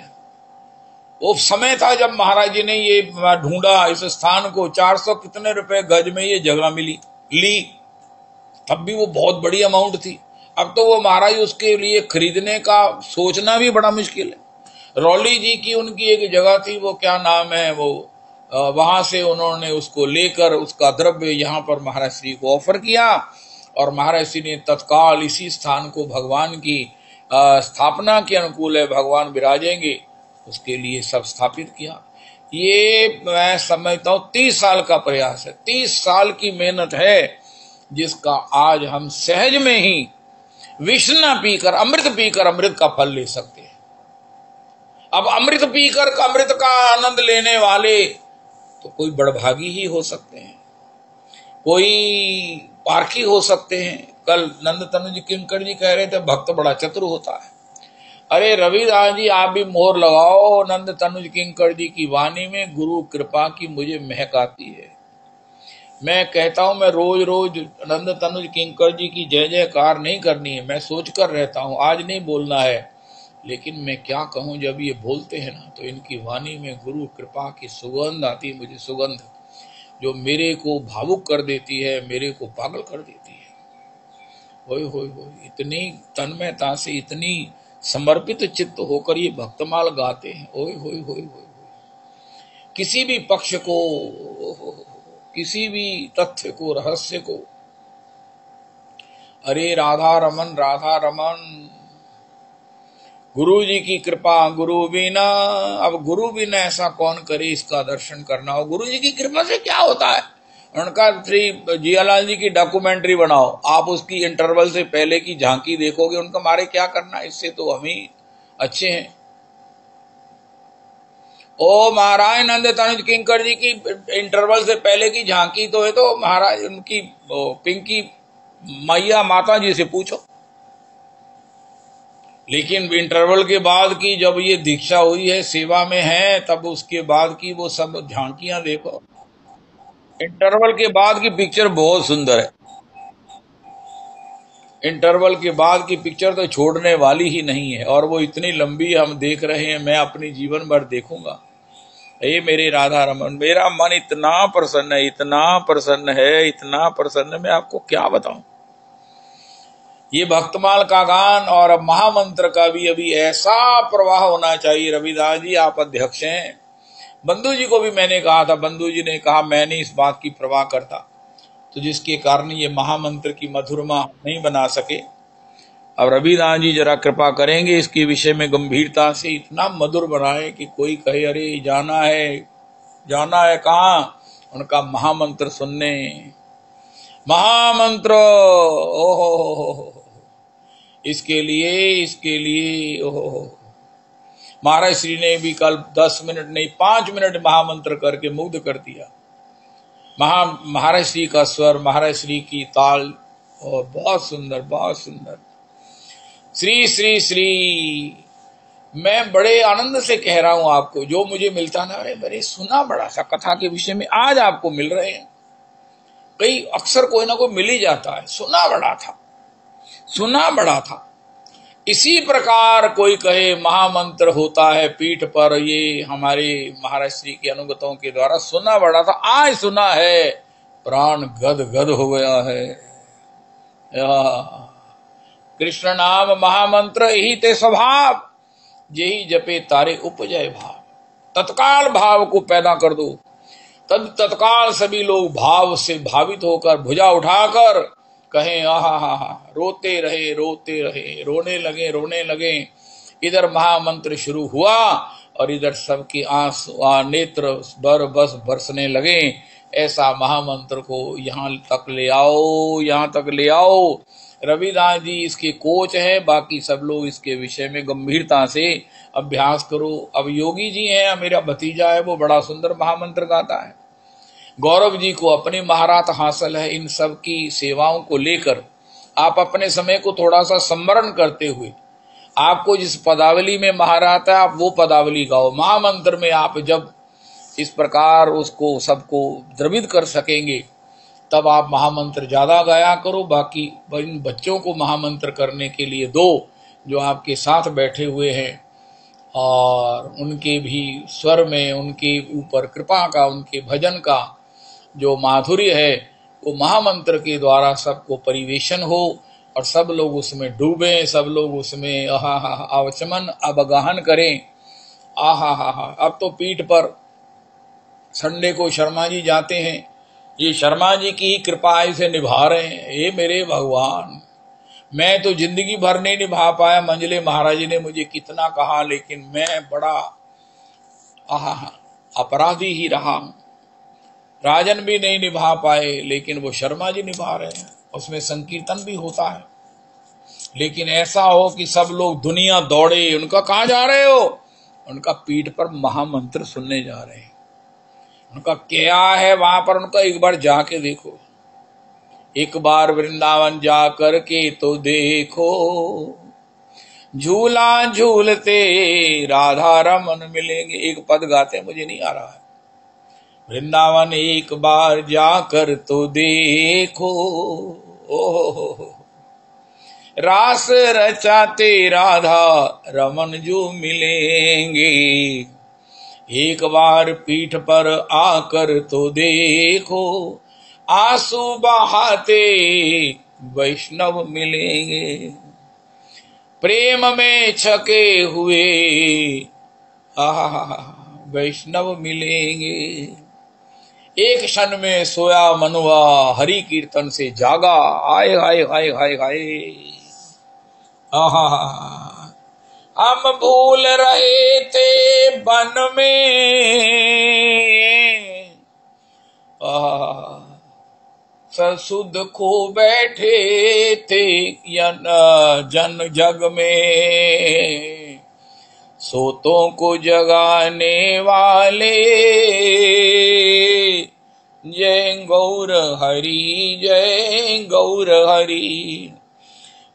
वो समय था जब महाराज जी ने ये ढूंढा इस स्थान को, 400 कितने रुपए गज में ये जगह मिली ली। तब भी वो बहुत बड़ी अमाउंट थी। अब तो वो महाराज उसके लिए खरीदने का सोचना भी बड़ा मुश्किल है। रौली जी की उनकी एक जगह थी, वो क्या नाम है, वो वहां से उन्होंने उसको लेकर उसका द्रव्य यहाँ पर महाराज श्री को ऑफर किया और महाराज श्री ने तत्काल इसी स्थान को भगवान की स्थापना के अनुकूल है, भगवान विराजेंगे, उसके लिए सब स्थापित किया। ये मैं समझता हूँ 30 साल का प्रयास है, 30 साल की मेहनत है, जिसका आज हम सहज में ही विष न पीकर अमृत का फल ले सकते हैं। अब अमृत पीकर अमृत का आनंद लेने वाले तो कोई बड़भागी ही हो सकते हैं, कोई पारखी हो सकते हैं। कल नंद तनुज किंकर जी कह रहे थे भक्त बड़ा चतुर होता है। अरे रविदास जी आप भी मोहर लगाओ नंद तनुज किंकर जी की वाणी में, गुरु कृपा की मुझे महक आती है। मैं कहता हूं मैं रोज रोज नंद तनुज किंकर जी की जय जयकार नहीं करनी है, मैं सोच कर रहता हूं आज नहीं बोलना है, लेकिन मैं क्या कहूं, जब ये बोलते हैं ना तो इनकी वाणी में गुरु कृपा की सुगंध आती है, मुझे सुगंध जो मेरे को भावुक कर देती है, मेरे को पागल कर देती है। हो इतनी तन्मयता से, इतनी समर्पित चित्त होकर ये भक्तमाल गाते हैं। ओए होए होए होए, किसी भी पक्ष को, किसी भी तथ्य को, रहस्य को, अरे राधा रमन राधा रमन, गुरु जी की कृपा, गुरु बिना, अब गुरु बिना ऐसा कौन करे इसका दर्शन करना हो। गुरु जी की कृपा से क्या होता है, उनका श्री जियालाल जी की डॉक्यूमेंट्री बनाओ, आप उसकी इंटरवल से पहले की झांकी देखोगे, उनका मारे क्या करना, इससे तो हम ही अच्छे हैं। ओ महाराज नंद तनुज किंकर जी की इंटरवल से पहले की झांकी तो है, तो महाराज उनकी पिंकी मैया माता जी से पूछो। लेकिन इंटरवल के बाद की जब ये दीक्षा हुई है, सेवा में है, तब उसके बाद की वो सब झांकियां देखो। इंटरवल के बाद की पिक्चर बहुत सुंदर है, इंटरवल के बाद की पिक्चर तो छोड़ने वाली ही नहीं है, और वो इतनी लंबी हम देख रहे हैं, मैं अपनी जीवन भर देखूंगा। ये मेरे राधा रमन, मेरा मन इतना प्रसन्न है, इतना प्रसन्न है, इतना प्रसन्न है, मैं आपको क्या बताऊं। ये भक्तमाल का गान और अब महामंत्र का भी अभी ऐसा प्रवाह होना चाहिए। रविदास जी आप अध्यक्ष हैं, बंधु जी को भी मैंने कहा था, बंधु जी ने कहा मैं नहीं इस बात की प्रवाह करता, तो जिसके कारण ये महामंत्र की मधुरमा नहीं बना सके। अब रविदास जी जरा कृपा करेंगे इसके विषय में गंभीरता से इतना मधुर बनाए कि कोई कहे अरे जाना है कहाँ, उनका महामंत्र सुनने। महामंत्र ओहो, इसके लिए ओहो, महाराज श्री ने भी कल 10 मिनट नहीं 5 मिनट महामंत्र करके मुग्ध कर दिया। महाराज श्री का स्वर, महाराज श्री की ताल, और बहुत सुंदर, बहुत सुंदर। श्री श्री श्री, मैं बड़े आनंद से कह रहा हूं आपको, जो मुझे मिलता ना, अरे मेरे सुना बड़ा सा कथा के विषय में आज आपको मिल रहे हैं, कई अक्सर कोई ना कोई मिल ही जाता है, सुना बड़ा था। इसी प्रकार कोई कहे महामंत्र होता है पीठ पर, ये हमारे महाराज श्री के अनुगतों के द्वारा सुना बड़ा था, आज सुना है प्राण गद गद हो गया है। कृष्ण नाम महामंत्र यही ते स्वभाव, यही जपे तारे उपजय भाव। तत्काल भाव को पैदा कर दो, तत्काल सभी लोग भाव से भावित होकर भुजा उठाकर कहें आहा, रोते रहे, रोने लगे। इधर महामंत्र शुरू हुआ और इधर सबके आंसू नेत्र बस बरसने लगे। ऐसा महामंत्र को यहाँ तक ले आओ। रविदास जी इसके कोच हैं, बाकी सब लोग इसके विषय में गंभीरता से अभ्यास करो। अब योगी जी हैं, मेरा भतीजा है, वो बड़ा सुंदर महामंत्र गाता है। गौरव जी को अपनी महारत हासिल है इन सब की सेवाओं को लेकर। आप अपने समय को थोड़ा सा स्मरण करते हुए, आपको जिस पदावली में महारत है आप वो पदावली गाओ। महामंत्र में आप जब इस प्रकार उसको सबको द्रवित कर सकेंगे तब आप महामंत्र ज्यादा गाया करो। बाकी इन बच्चों को महामंत्र करने के लिए दो जो आपके साथ बैठे हुए हैं, और उनके भी स्वर में उनके ऊपर कृपा का, उनके भजन का जो माधुर्य है वो महामंत्र के द्वारा सबको परिवेशन हो और सब लोग उसमें डूबे, सब लोग उसमें आचमन अवगाहन करें। आहा हा हा। अब तो पीठ पर संडे को शर्मा जी जाते हैं, ये शर्मा जी की कृपा से निभा रहे हैं। ये मेरे भगवान, मैं तो जिंदगी भर नहीं निभा पाया। मंजले महाराज जी ने मुझे कितना कहा, लेकिन मैं बड़ा अपराधी ही रहा। राजन भी नहीं निभा पाए, लेकिन वो शर्मा जी निभा रहे हैं। उसमें संकीर्तन भी होता है, लेकिन ऐसा हो कि सब लोग दुनिया दौड़े। उनका कहाँ जा रहे हो? उनका पीठ पर महामंत्र सुनने जा रहे हैं। उनका क्या है वहां पर, उनका एक बार जाके देखो। एक बार वृंदावन जा करके तो देखो, झूला झूलते राधा रमन मिलेंगे। एक पद गाते, मुझे नहीं आ रहा है। वृंदावन एक बार जाकर तो देखो, ओ रास रचाते राधा रमन जो मिलेंगे। एक बार पीठ पर आकर तो देखो, आंसू बहाते वैष्णव मिलेंगे। प्रेम में छके हुए वैष्णव मिलेंगे। एक क्षण में सोया मनुआ, हरि कीर्तन से जागा। आए हाय हाय हाय हाय। हम भूल रहे थे वन में, ससुद खो बैठे थे जन जग में। सोतों को जगाने वाले जय गौर हरि, जय गौर हरि,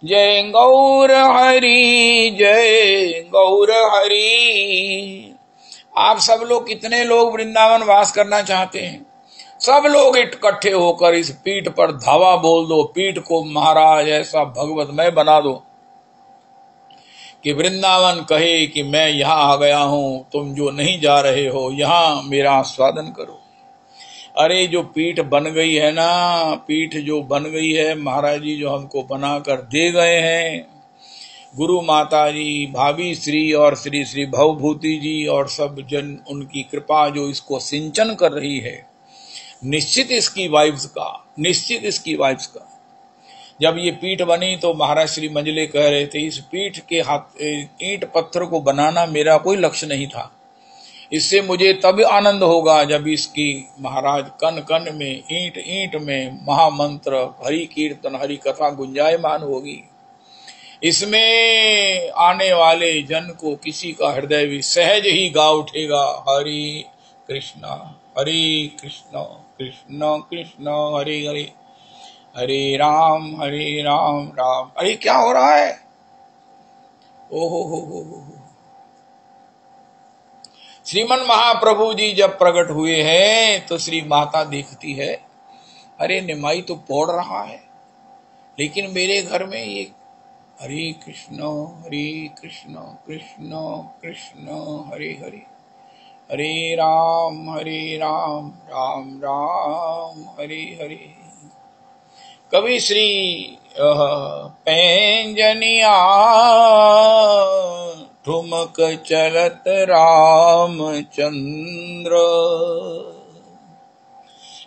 जय गौर हरि, जय गौर हरि। आप सब लोग, कितने लोग वृंदावन वास करना चाहते हैं? सब लोग इकट्ठे होकर इस पीठ पर धावा बोल दो। पीठ को महाराज ऐसा भगवतमय बना दो कि वृंदावन कहे कि मैं यहाँ आ गया हूं, तुम जो नहीं जा रहे हो यहाँ मेरा आस्वादन करो। अरे जो पीठ बन गई है ना, पीठ जो बन गई है, महाराज जी जो हमको बनाकर दे गए हैं, गुरु माता जी, भाभी श्री और श्री श्री भवभूति जी और सब जन, उनकी कृपा जो इसको सिंचन कर रही है, निश्चित इसकी वाइब्स का। जब ये पीठ बनी तो महाराज श्री मंजले कह रहे थे, इस पीठ के हाथ ईंट पत्थर को बनाना मेरा कोई लक्ष्य नहीं था। इससे मुझे तब आनंद होगा जब इसकी महाराज कन कन में, ईंट ईंट में महामंत्र, हरि कीर्तन, हरि कथा गुंजायमान होगी। इसमें आने वाले जन को किसी का हृदय भी सहज ही गा उठेगा, हरि कृष्णा कृष्ण कृष्ण हरे हरे, हरे राम राम। अरे क्या हो रहा है? ओहो हो। श्रीमन महाप्रभु जी जब प्रकट हुए हैं तो श्री माता देखती है, अरे निमाई तो पौड़ रहा है, लेकिन मेरे घर में ये हरे कृष्ण कृष्ण कृष्ण हरे हरे, हरे राम राम राम हरे हरे। कभी श्री पैंजनिया ठुमक चलत रामचंद्र।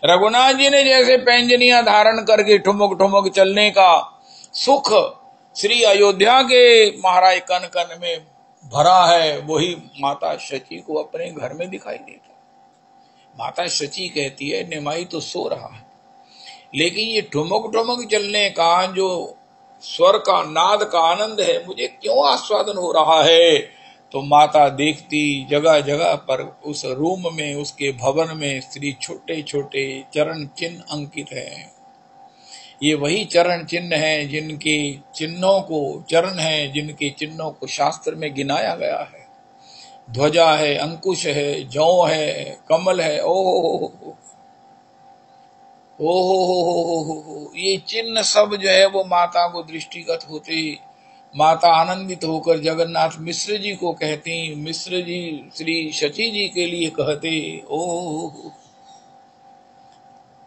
रघुनाथ जी ने जैसे पैंजनिया धारण करके ठुमक ठुमक चलने का सुख श्री अयोध्या के महाराज कन कन में भरा है, वही माता शची को अपने घर में दिखाई देता। माता शची कहती है, निमाई तो सो रहा है, लेकिन ये ठुमक ठुमक चलने का जो स्वर का, नाद का आनंद है, मुझे क्यों आस्वादन हो रहा है? तो माता देखती, जगह जगह पर उस रूम में, उसके भवन में श्री छोटे छोटे चरण चिन्ह अंकित हैं। ये वही चरण चिन्ह हैं जिनके चिन्हों को, चरण हैं जिनके चिन्हों को शास्त्र में गिनाया गया है। ध्वजा है, अंकुश है, जौ है, कमल है। ओ हो, ये चिन्ह सब जो है वो माता को दृष्टिगत होते, माता आनंदित होकर जगन्नाथ मिश्र जी को कहती, मिश्र जी श्री शची जी के लिए कहते, ओ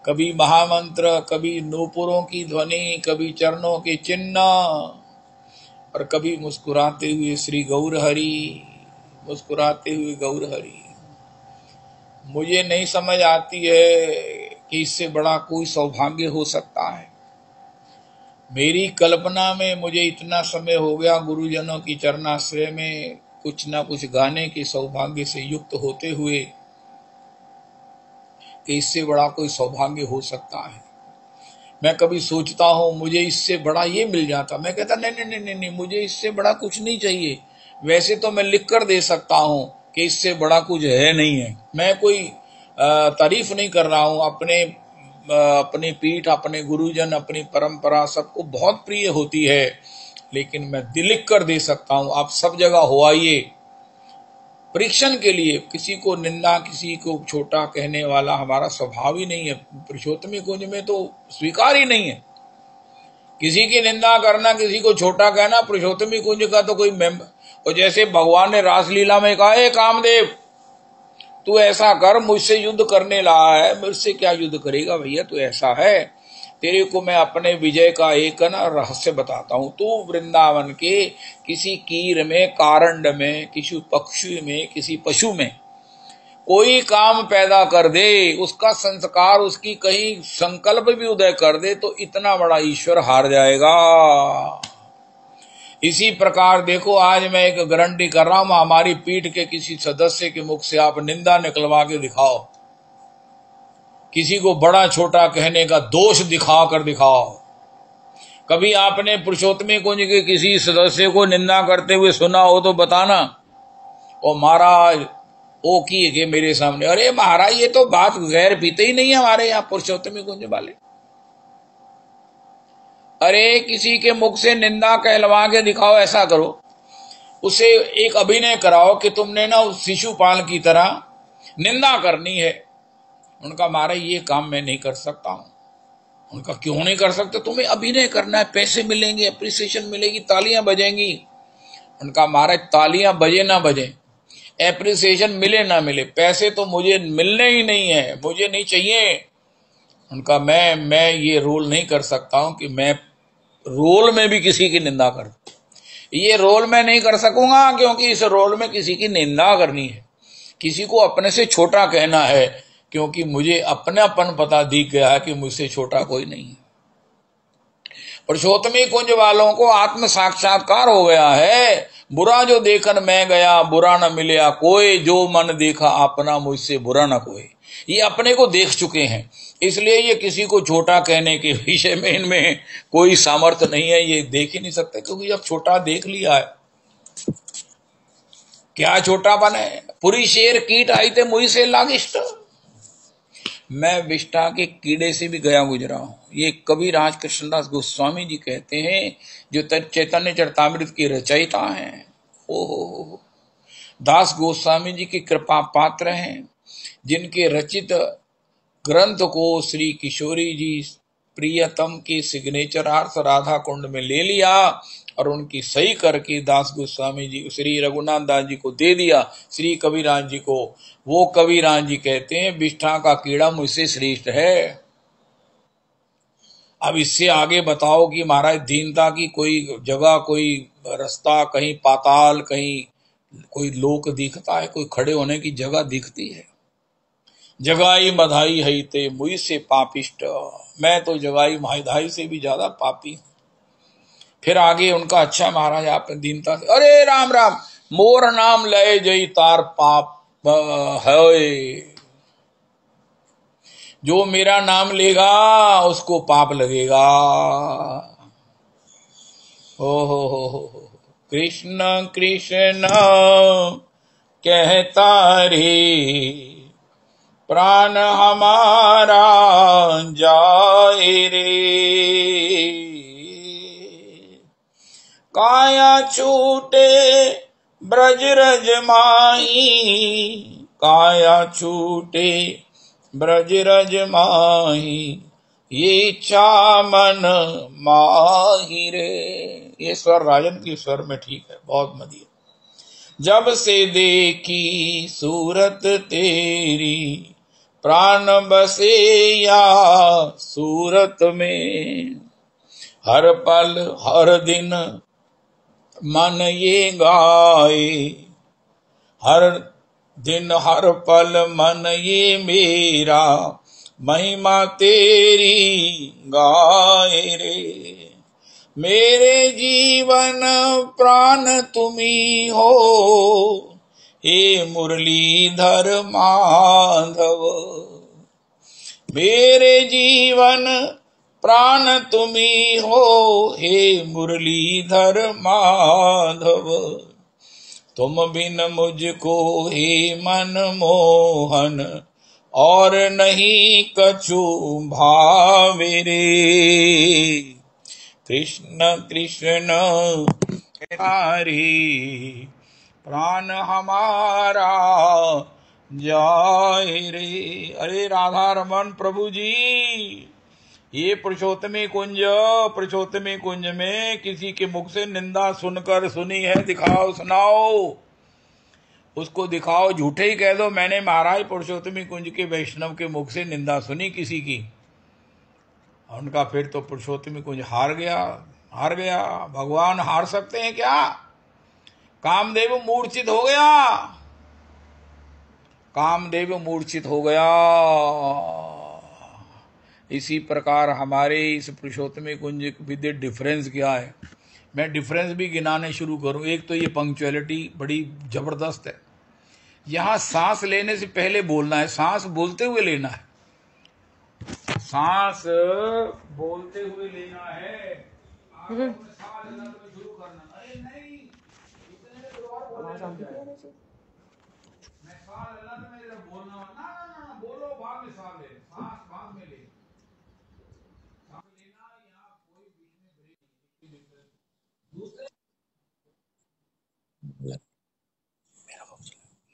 कभी महामंत्र, कभी नूपुरों की ध्वनि, कभी चरणों के चिन्ह, और कभी मुस्कुराते हुए श्री गौर हरि, मुस्कुराते हुए गौर हरि। मुझे नहीं समझ आती है कि इससे बड़ा कोई सौभाग्य हो सकता है। मेरी कल्पना में मुझे इतना समय हो गया गुरुजनों की चरणाश्रय में कुछ न कुछ गाने के सौभाग्य से युक्त होते हुए कि इससे बड़ा कोई सौभाग्य हो सकता है। मैं कभी सोचता हूं मुझे इससे बड़ा ये मिल जाता, मैं कहता नहीं नहीं नहीं नहीं, मुझे इससे बड़ा कुछ नहीं चाहिए। वैसे तो मैं लिख कर दे सकता हूं कि इससे बड़ा कुछ है नहीं है। मैं कोई तारीफ नहीं कर रहा हूं। अपनी पीठ, अपने गुरुजन, अपनी परंपरा सबको बहुत प्रिय होती है, लेकिन मैं लिख कर दे सकता हूं। आप सब जगह हो आइए परीक्षण के लिए। किसी को निंदा, किसी को छोटा कहने वाला हमारा स्वभाव ही नहीं है। पुरुषोत्तमी कुंज में तो स्वीकार ही नहीं है किसी की निंदा करना, किसी को छोटा कहना। पुरुषोत्तमी कुंज का तो कोई मेंबर, और जैसे भगवान ने रासलीला में कहा, हे कामदेव तू ऐसा कर, मुझसे युद्ध करने लगा है। मुझसे क्या युद्ध करेगा भैया, तू ऐसा है, तेरे को मैं अपने विजय का एक ना रहस्य बताता हूं। तू वृंदावन के किसी कीर में, कारंड में, किसी पक्षी में, किसी पशु में कोई काम पैदा कर दे, उसका संस्कार, उसकी कहीं संकल्प भी उदय कर दे, तो इतना बड़ा ईश्वर हार जाएगा। इसी प्रकार देखो, आज मैं एक गारंटी कर रहा हूं, हमारी पीठ के किसी सदस्य के मुख से आप निंदा निकलवा के दिखाओ, किसी को बड़ा छोटा कहने का दोष दिखा कर दिखाओ। कभी आपने पुरुषोत्तमी कुंज के किसी सदस्य को निंदा करते हुए सुना हो तो बताना। ओ महाराज ओ की के मेरे सामने, अरे महाराज ये तो बात गैर पीते ही नहीं है हमारे यहाँ पुरुषोत्तमी कुंज वाले। अरे किसी के मुख से निंदा कहलवा के दिखाओ, ऐसा करो, उसे एक अभिनय कराओ कि तुमने ना उस शिशुपाल की तरह निंदा करनी है। उनका महाराज ये काम मैं नहीं कर सकता हूं। उनका क्यों नहीं कर सकते, तुम्हें अभिनय करना है, पैसे मिलेंगे, एप्रिसिएशन मिलेगी, तालियां बजेंगी। उनका महाराज तालियां बजे ना बजे, एप्रिसिएशन मिले ना मिले, पैसे तो मुझे मिलने ही नहीं है, मुझे नहीं चाहिए। उनका मैं ये रोल नहीं कर सकता हूं कि मैं रोल में भी किसी की निंदा कर, ये रोल मैं नहीं कर सकूंगा, क्योंकि इस रोल में किसी की निंदा करनी है, किसी को अपने से छोटा कहना है, क्योंकि मुझे अपनापन पता दिख गया है कि मुझसे छोटा कोई नहीं है। पुरुषोत्तमी कुंज वालों को आत्म साक्षात्कार हो गया है। बुरा जो देखन मैं गया, बुरा न मिलया कोई, जो मन देखा अपना, मुझसे बुरा न कोई। ये अपने को देख चुके हैं, इसलिए ये किसी को छोटा कहने के विषय में इनमें कोई सामर्थ्य नहीं है, ये देख ही नहीं सकते, क्योंकि जब छोटा देख लिया है क्या छोटा बने। पूरी शेर कीट आई थे मुझी से लागिष्ट, मैं विष्ठा के कीड़े से भी गया गुजरा हूं। ये कविराज कृष्णदास गोस्वामी जी कहते हैं, जो चैतन्य चरितामृत की रचयिता हैं। ओहो, दास गोस्वामी जी की कृपा पात्र हैं, जिनके रचित ग्रंथ को श्री किशोरी जी प्रियतम की सिग्नेचर आर्थ राधा कुंड में ले लिया और उनकी सही करके दास गोस्वामी जी श्री रघुनाथ दास जी को दे दिया, श्री कविराज जी को। वो कविराज जी कहते हैं, विष्ठा का कीड़ा मुझसे श्रेष्ठ है। अब इससे आगे बताओ कि महाराज दीनता की कोई जगह, कोई रास्ता, कहीं पाताल, कहीं कोई लोक दिखता है, कोई खड़े होने की जगह दिखती है। जगाई मधाई है ते मुझ से पापिष्ट, मैं तो जगाई माधाई से भी ज्यादा पापी हूं। फिर आगे उनका, अच्छा महाराज आपने दीनता से, अरे राम राम, मोर नाम लय जई तार पाप है, जो मेरा नाम लेगा उसको पाप लगेगा। हो कृष्ण कृष्ण कहता रे, प्राण हमारा जाए रे, काया छूटे ब्रज रज माही, काया छूटे ब्रज रज माही, ये इच्छा मन माही रे। ये स्वर राजन की स्वर में ठीक है, बहुत मधुर। जब से देखी सूरत तेरी, प्राण बसे या सूरत में, हर पल हर दिन मन ये गाए, हर दिन हर पल मन ये मेरा महिमा तेरी गाए रे। मेरे जीवन प्राण तुम्ही हो, हे मुरलीधर माधव। मेरे जीवन प्राण तुम्ही हो, हे मुरलीधर माधव। तुम बिन मुझको हे मन मोहन, और नहीं कछु भावे रे। कृष्ण कृष्ण हरे, प्राण हमारा जाए रे। अरे राधा रमन प्रभु जी, ये पुरुषोत्तमी कुंज में किसी के मुख से निंदा सुनकर सुनी है, दिखाओ सुनाओ, उसको दिखाओ। झूठे ही कह दो मैंने महाराज पुरुषोत्तमी कुंज के वैष्णव के मुख से निंदा सुनी किसी की, उनका फिर तो पुरुषोत्तमी कुंज हार गया। भगवान हार सकते हैं क्या? कामदेव मूर्छित हो गया। इसी प्रकार हमारे इस पुरुषोत्तमी कुंज विद डिफरेंस क्या है? मैं डिफरेंस भी गिनाने शुरू करूं। एक तो ये पंक्चुअलिटी बड़ी जबरदस्त है। यहां सांस लेने से पहले बोलना है, सांस बोलते हुए लेना है, सांस बोलते हुए लेना है। सांस लेना तो शुरू करना, अरे नहीं इतने देर और बोलना, मैं सांस लेना तो मैं जरा बोलना ना बोलो, बाद में सांस ले, सांस बाद में ले, सांस लेना यहाँ कोई बीच में ब्रेक दूसरे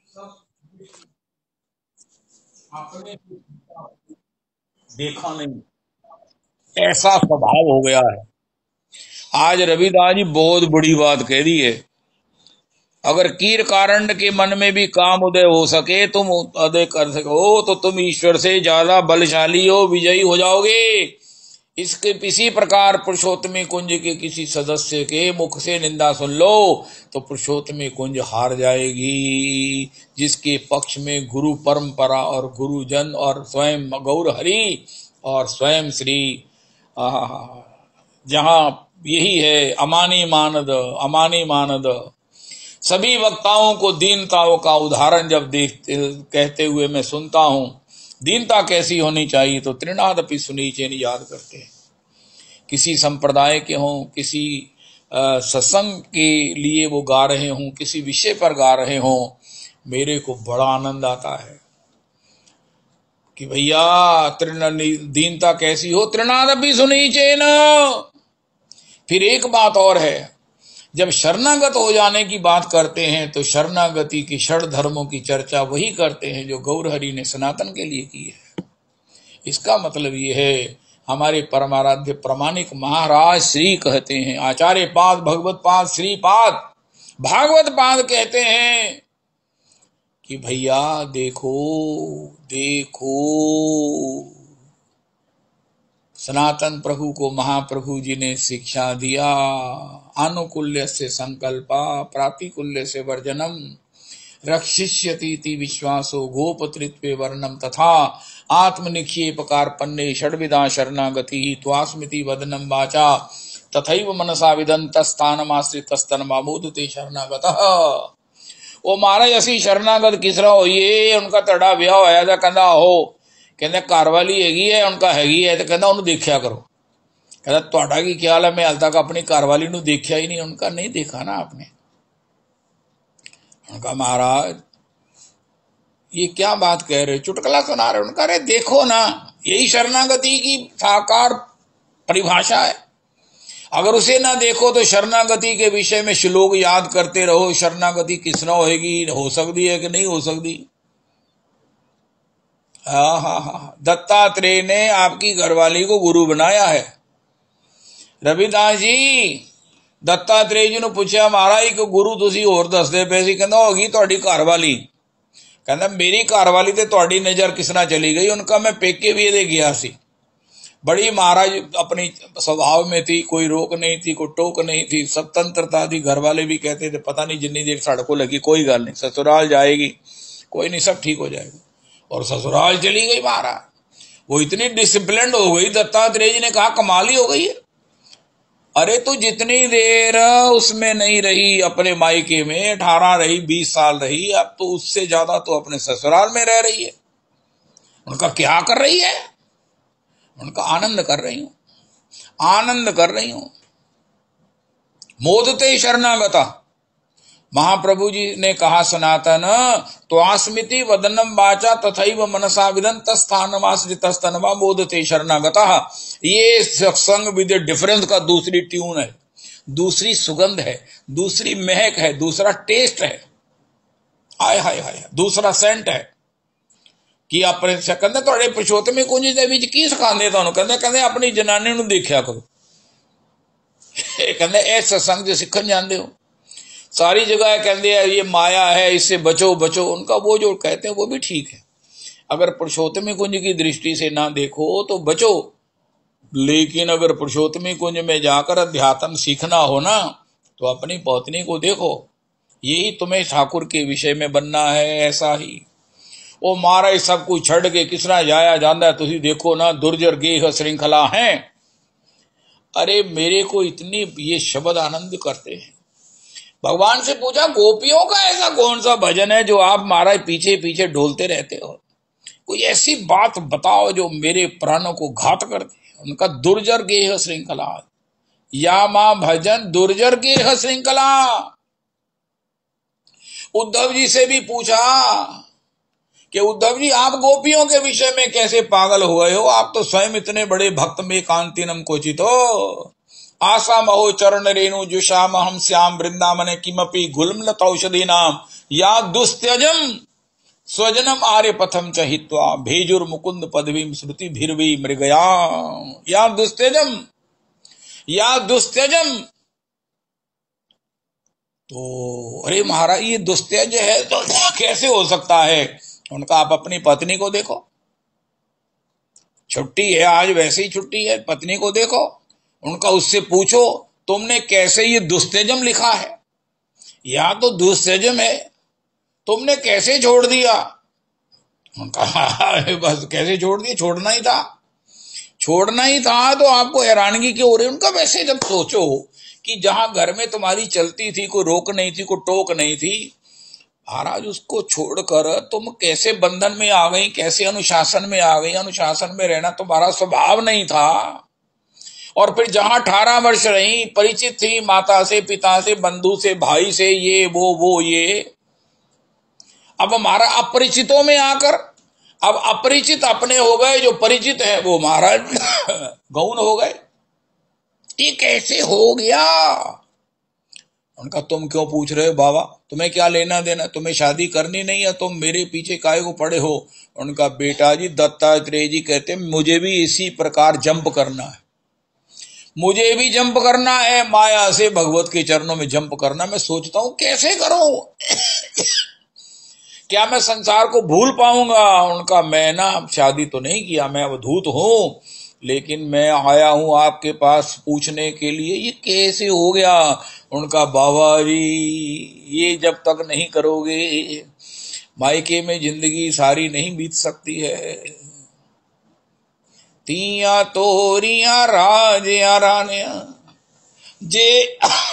सब आपने देखा नहीं, ऐसा स्वभाव हो गया है। आज रविदास जी बहुत बड़ी बात कह दी है। अगर कीर कारंड के मन में भी काम उदय हो सके, तुम उदय कर सको, तो तुम ईश्वर से ज्यादा बलशाली हो, विजयी हो जाओगे। इसके इसी प्रकार पुरुषोत्तमी कुंज के किसी सदस्य के मुख से निंदा सुन लो तो पुरुषोत्तमी कुंज हार जाएगी। जिसके पक्ष में गुरु परंपरा और गुरुजन और स्वयं गौर हरि और स्वयं श्री जहां यही है अमानी मानद सभी वक्ताओं को दीनताओं का उदाहरण जब कहते हुए मैं सुनता हूं, दीनता कैसी होनी चाहिए, तो त्रिनादपि सुनीचेन याद करते हैं। किसी संप्रदाय के हों, किसी सत्संग के लिए वो गा रहे हों, किसी विषय पर गा रहे हों, मेरे को बड़ा आनंद आता है कि भैया दीनता कैसी हो, त्रिनादपि सुनीचेन। फिर एक बात और है, जब शरणागत हो जाने की बात करते हैं तो शरणागति की षड धर्मों की चर्चा वही करते हैं जो गौरहरि ने सनातन के लिए की है। इसका मतलब ये है, हमारे परमाराध्य प्रमाणिक महाराज श्री कहते हैं, आचार्य पाद भगवत पाद श्रीपाद भागवत पाद कहते हैं कि भैया देखो सनातन प्रभु को महाप्रभु जी ने शिक्षा दिया, आनुकूल्य से संकल्पा प्रातिकूल्य से वर्जनम रक्षिष्यति विश्वासो गोपतृत्वे वर्णम तथा आत्मनिक्षेपकार पन्ने षड्विधा शरणागति त्वास्मिति वदनम वाचा तथैव मनसा विदंतस्थानमाश्रितस्तनमामोदते शरणागतः। वो महाराज असी शरणागत किस तरह होइए, उनका तड़ा विआह होया था, कहंदा हो कहंदे घरवाली हैगी है, उनका हैगी है, तो कहंदा उन्हें देखा करो। कहता तुहाडा की ख्याल है, मैं हाल तक अपनी घरवाली नूं देखा ही नहीं। उनका नहीं देखा ना आपने। उनका महाराज ये क्या बात कह रहे, चुटकुला सुना रहे। उनका अरे देखो ना, यही शरणागति की साकार परिभाषा है। अगर उसे ना देखो तो शरणागति के विषय में श्लोक याद करते रहो, शरणागति किस तरह होगी, हो सकती है कि नहीं हो सकती। हाँ, दत्तात्रेय ने आपकी घरवाली को गुरु बनाया है। रविदास जी दत्तात्रेय जी ने पूछा महाराज को गुरु तुसी और दसदे पे सी, कहंदा होगी तुहाडी घरवाली। कहता मेरी घर वाली ते ਤੁਹਾਡੀ नजर किस ना चली गई। उनका मैं पेके भी दे गया सी, बड़ी महाराज अपनी स्वभाव में थी, कोई रोक नहीं थी, कोई टोक नहीं थी, स्वतंत्रता थी। घर वाले भी कहते थे पता नहीं जितनी देर सड़क को लगी कोई गल नहीं, ससुराल जाएगी, कोई नहीं, सब ठीक हो जाएगा। और ससुराल चली गई महाराज, वो इतनी डिसिप्लिन हो गई, दत्तात्रेय जी ने कहा कमाल ही हो गई है। अरे तू जितनी देर उसमें नहीं रही अपने मायके में, 18 रही, 20 साल रही, अब तो उससे ज्यादा तो अपने ससुराल में रह रही है। उनका क्या कर रही है? उनका आनंद कर रही हूं, आनंद कर रही हूं। मोदते शरणागता, महाप्रभु जी ने कहा सनातन तो आस्मिति वदनम वाचा तथैव मनसा विदंत स्थानवासजितस्तनवा मोदते शरणागता। ये सत्संग विद डिफरेंस का दूसरी ट्यून है, दूसरी सुगंध है, दूसरी महक है, दूसरा टेस्ट है, हाय हाय हाय, दूसरा सेंट है कि अपने कहते थोड़े पुरुषोत्तम कुंज दे विच की सिखांदे तुहानूं? कहते अपनी जनानी नूं देखिया करो। कहते इस सत्संग च सीखण जांदे हो, सारी जगह कहते हैं ये माया है, इससे बचो बचो। उनका वो जो कहते हैं वो भी ठीक है, अगर पुरुषोत्तमी कुंज की दृष्टि से ना देखो तो बचो, लेकिन अगर पुरुषोत्तमी कुंज में जाकर अध्यात्म सीखना हो ना तो अपनी पत्नी को देखो, यही तुम्हें ठाकुर के विषय में बनना है। ऐसा ही वो महाराज सब कुछ छड़ के किसना जाया जाता है, तुसी देखो ना, दुर्जर गेह श्रृंखला है। अरे मेरे को इतनी ये शब्द आनंद करते हैं। भगवान से पूछा गोपियों का ऐसा कौन सा भजन है जो आप महाराज पीछे पीछे ढोलते रहते हो? कोई ऐसी बात बताओ जो मेरे प्राणों को घात कर दे। उनका दुर्जर गेह श्रृंखला, या मां भजन दुर्जर गेह श्रृंखला। उद्धव जी से भी पूछा कि उद्धव जी आप गोपियों के विषय में कैसे पागल हो गए हो? आप तो स्वयं इतने बड़े भक्त में कांतिनम कोचित हो। आशा महो चरण रेणु जुषाम हम श्याम वृंदावन किमपि गुलमलत औषधि नाम या दुस्त्यजम स्वजनम आर्य पथम चहित्वा भेजुर मुकुंद पदवीम श्रुति भिर्वी मृगया या दुस्त्यजम, या दुस्त्यजम। तो अरे महाराज ये दुस्त्यज है तो कैसे हो सकता है? उनका आप अपनी पत्नी को देखो, छुट्टी है आज, वैसे ही छुट्टी है, पत्नी को देखो। उनका उससे पूछो तुमने कैसे ये दुस्त्यजम लिखा है, या तो दुस्त्यजम है, तुमने कैसे छोड़ दिया? उनका बस कैसे छोड़ दिया, छोड़ना ही था, छोड़ना ही था। तो आपको हैरानगी क्यों हो रही? उनका वैसे जब सोचो कि जहां घर में तुम्हारी चलती थी, कोई रोक नहीं थी, कोई टोक नहीं थी, महाराज उसको छोड़कर तुम कैसे बंधन में आ गई, कैसे अनुशासन में आ गई? अनुशासन में रहना तुम्हारा स्वभाव नहीं था। और फिर जहां 18 वर्ष रही, परिचित थी माता से, पिता से, बंधु से, भाई से, ये वो ये, अब हमारा अपरिचितों में आकर अब अपरिचित अपने हो गए, जो परिचित है वो महाराज गौण हो गए। ये कैसे हो गया? उनका तुम क्यों पूछ रहे हो बाबा, तुम्हें क्या लेना देना, तुम्हें शादी करनी नहीं है, तुम मेरे पीछे काहे को पड़े हो? उनका बेटा जी दत्तात्रेय जी कहते मुझे भी इसी प्रकार जंप करना है, मुझे भी जंप करना है, माया से भगवत के चरणों में जंप करना। मैं सोचता हूं कैसे करूं क्या मैं संसार को भूल पाऊंगा? उनका मैं ना शादी तो नहीं किया, मैं अवधूत हूं, लेकिन मैं आया हूं आपके पास पूछने के लिए ये कैसे हो गया। उनका बाबा जी ये जब तक नहीं करोगे मायके में जिंदगी सारी नहीं बीत सकती है। तिया तोरिया राजिया रानिया जे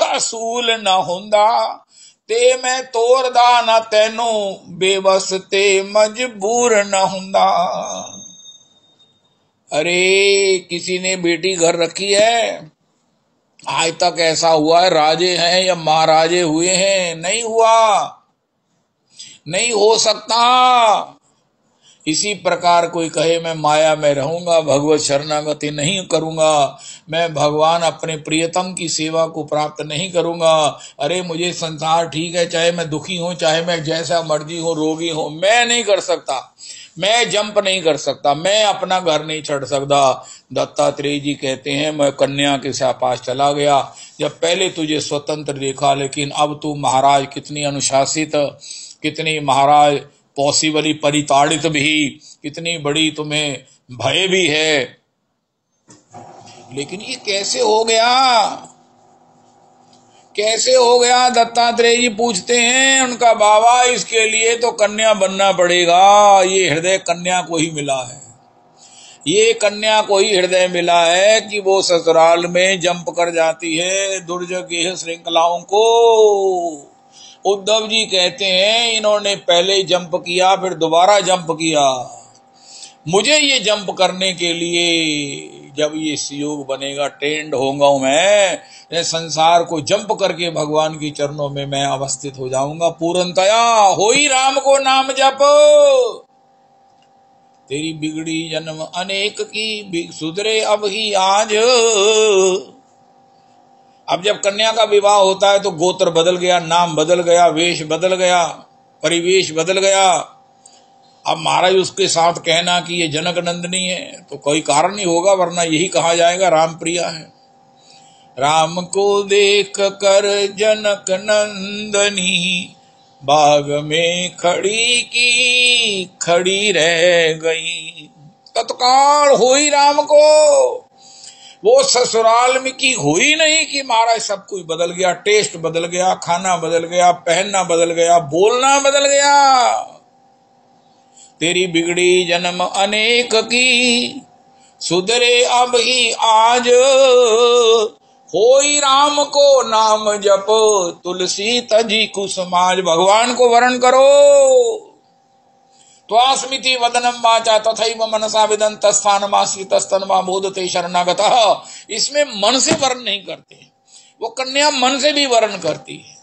असूल ना हुंदा ते मैं तोरदा ना तेनू बेबस ते मजबूर ना हुंदा। अरे किसी ने बेटी घर रखी है, आज तक ऐसा हुआ है राजे हैं या महाराजे हुए हैं? नहीं हुआ, नहीं हो सकता। इसी प्रकार कोई कहे मैं माया में रहूंगा, भगवत शरणागति नहीं करूंगा, मैं भगवान अपने प्रियतम की सेवा को प्राप्त नहीं करूंगा। अरे मुझे संसार ठीक है, चाहे मैं दुखी हूं, चाहे मैं जैसा मर्जी हूं, रोगी हूं, मैं नहीं कर सकता, मैं जंप नहीं कर सकता, मैं अपना घर नहीं छोड़ सकता। दत्तात्रेय जी कहते हैं मैं कन्या के पास चला गया, जब पहले तुझे स्वतंत्र देखा, लेकिन अब तू महाराज कितनी अनुशासित, कितनी महाराज पॉसिबली परिताड़ित भी, कितनी बड़ी तुम्हें भय भी है, लेकिन ये कैसे हो गया, कैसे हो गया? दत्तात्रेय जी पूछते हैं उनका, बाबा इसके लिए तो कन्या बनना पड़ेगा, ये हृदय कन्या को ही मिला है, ये कन्या को ही हृदय मिला है कि वो ससुराल में जंप कर जाती है दुर्जगह श्रृंखलाओं को। उद्धव जी कहते हैं इन्होंने पहले जंप किया फिर दोबारा जंप किया, मुझे ये जंप करने के लिए जब ये योग बनेगा ट्रेंड होऊंगा मैं संसार को जंप करके भगवान के चरणों में मैं अवस्थित हो जाऊंगा पूर्णतया। हो ही राम को नाम जप, तेरी बिगड़ी जन्म अनेक की सुधरे अब ही आज। अब जब कन्या का विवाह होता है तो गोत्र बदल गया, नाम बदल गया, वेश बदल गया, परिवेश बदल गया। अब महाराज उसके साथ कहना कि ये जनक नंदनी है तो कोई कारण नहीं होगा, वरना यही कहा जाएगा राम प्रिया है। राम को देख कर जनक नंदनी बाग में खड़ी की खड़ी रह गई। तत्काल हुई राम को, वो ससुराल में की हुई नहीं कि महाराज सब कुछ बदल गया, टेस्ट बदल गया, खाना बदल गया, पहनना बदल गया, बोलना बदल गया। तेरी बिगड़ी जन्म अनेक की सुधरे अब ही आज, होई राम को नाम जप तुलसी तजी कुसुमाज। भगवान को वर्ण करो, त्वास्मिति वदनम वाचा तथैव मनसा विदन तस्थानमाश्रित स्तनमा बोधते शरणागतः। इसमें मन से वर्ण नहीं करते, वो कन्या मन से भी वर्ण करती है,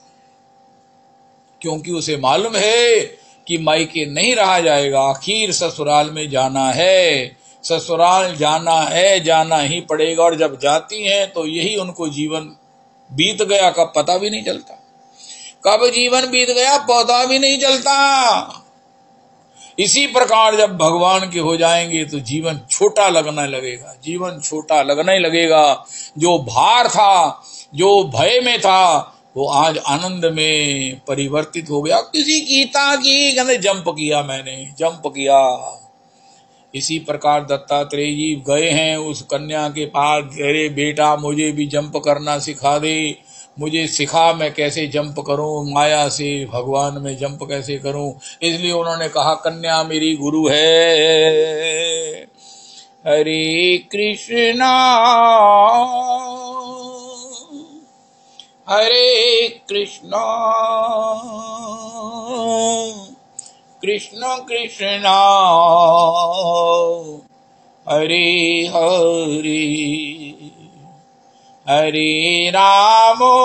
क्योंकि उसे मालूम है कि मायके नहीं रहा जाएगा, आखिर ससुराल में जाना है, ससुराल जाना है, जाना ही पड़ेगा। और जब जाती हैं तो यही उनको जीवन बीत गया कब पता भी नहीं चलता, कब जीवन बीत गया पता भी नहीं चलता। इसी प्रकार जब भगवान के हो जाएंगे तो जीवन छोटा लगने लगेगा, जीवन छोटा लगने लगेगा। जो भार था, जो भय में था, वो आज आनंद में परिवर्तित हो गया। किसी गीता की कहते जंप किया, मैंने जंप किया। इसी प्रकार दत्तात्रेय जी गए हैं उस कन्या के पास, अरे बेटा मुझे भी जंप करना सिखा दे, मुझे सिखा मैं कैसे जंप करूं, माया से भगवान में जंप कैसे करूं। इसलिए उन्होंने कहा कन्या मेरी गुरु है। हरे कृष्णा हरे कृष्णा कृष्ण कृष्णा हरे हरे, हरे रामो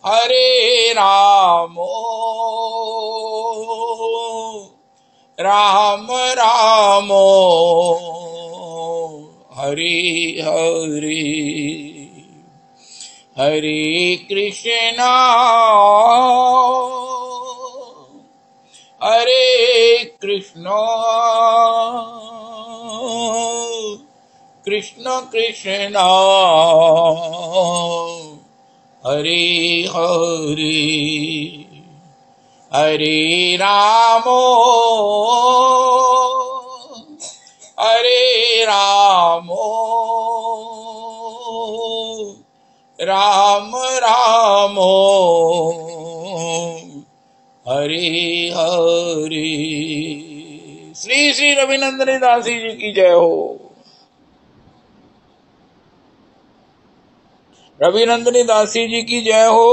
हरे रामो राम रामो हरे हरे, हरे कृष्णा हरे कृष्णा कृष्ण कृष्णा हरे हरे, हरे रामो हरे रामो राम रामो हरे हरे। श्री श्री रविनंदनी दासी जी की जय हो। रविनंदनी दासी जी की जय हो।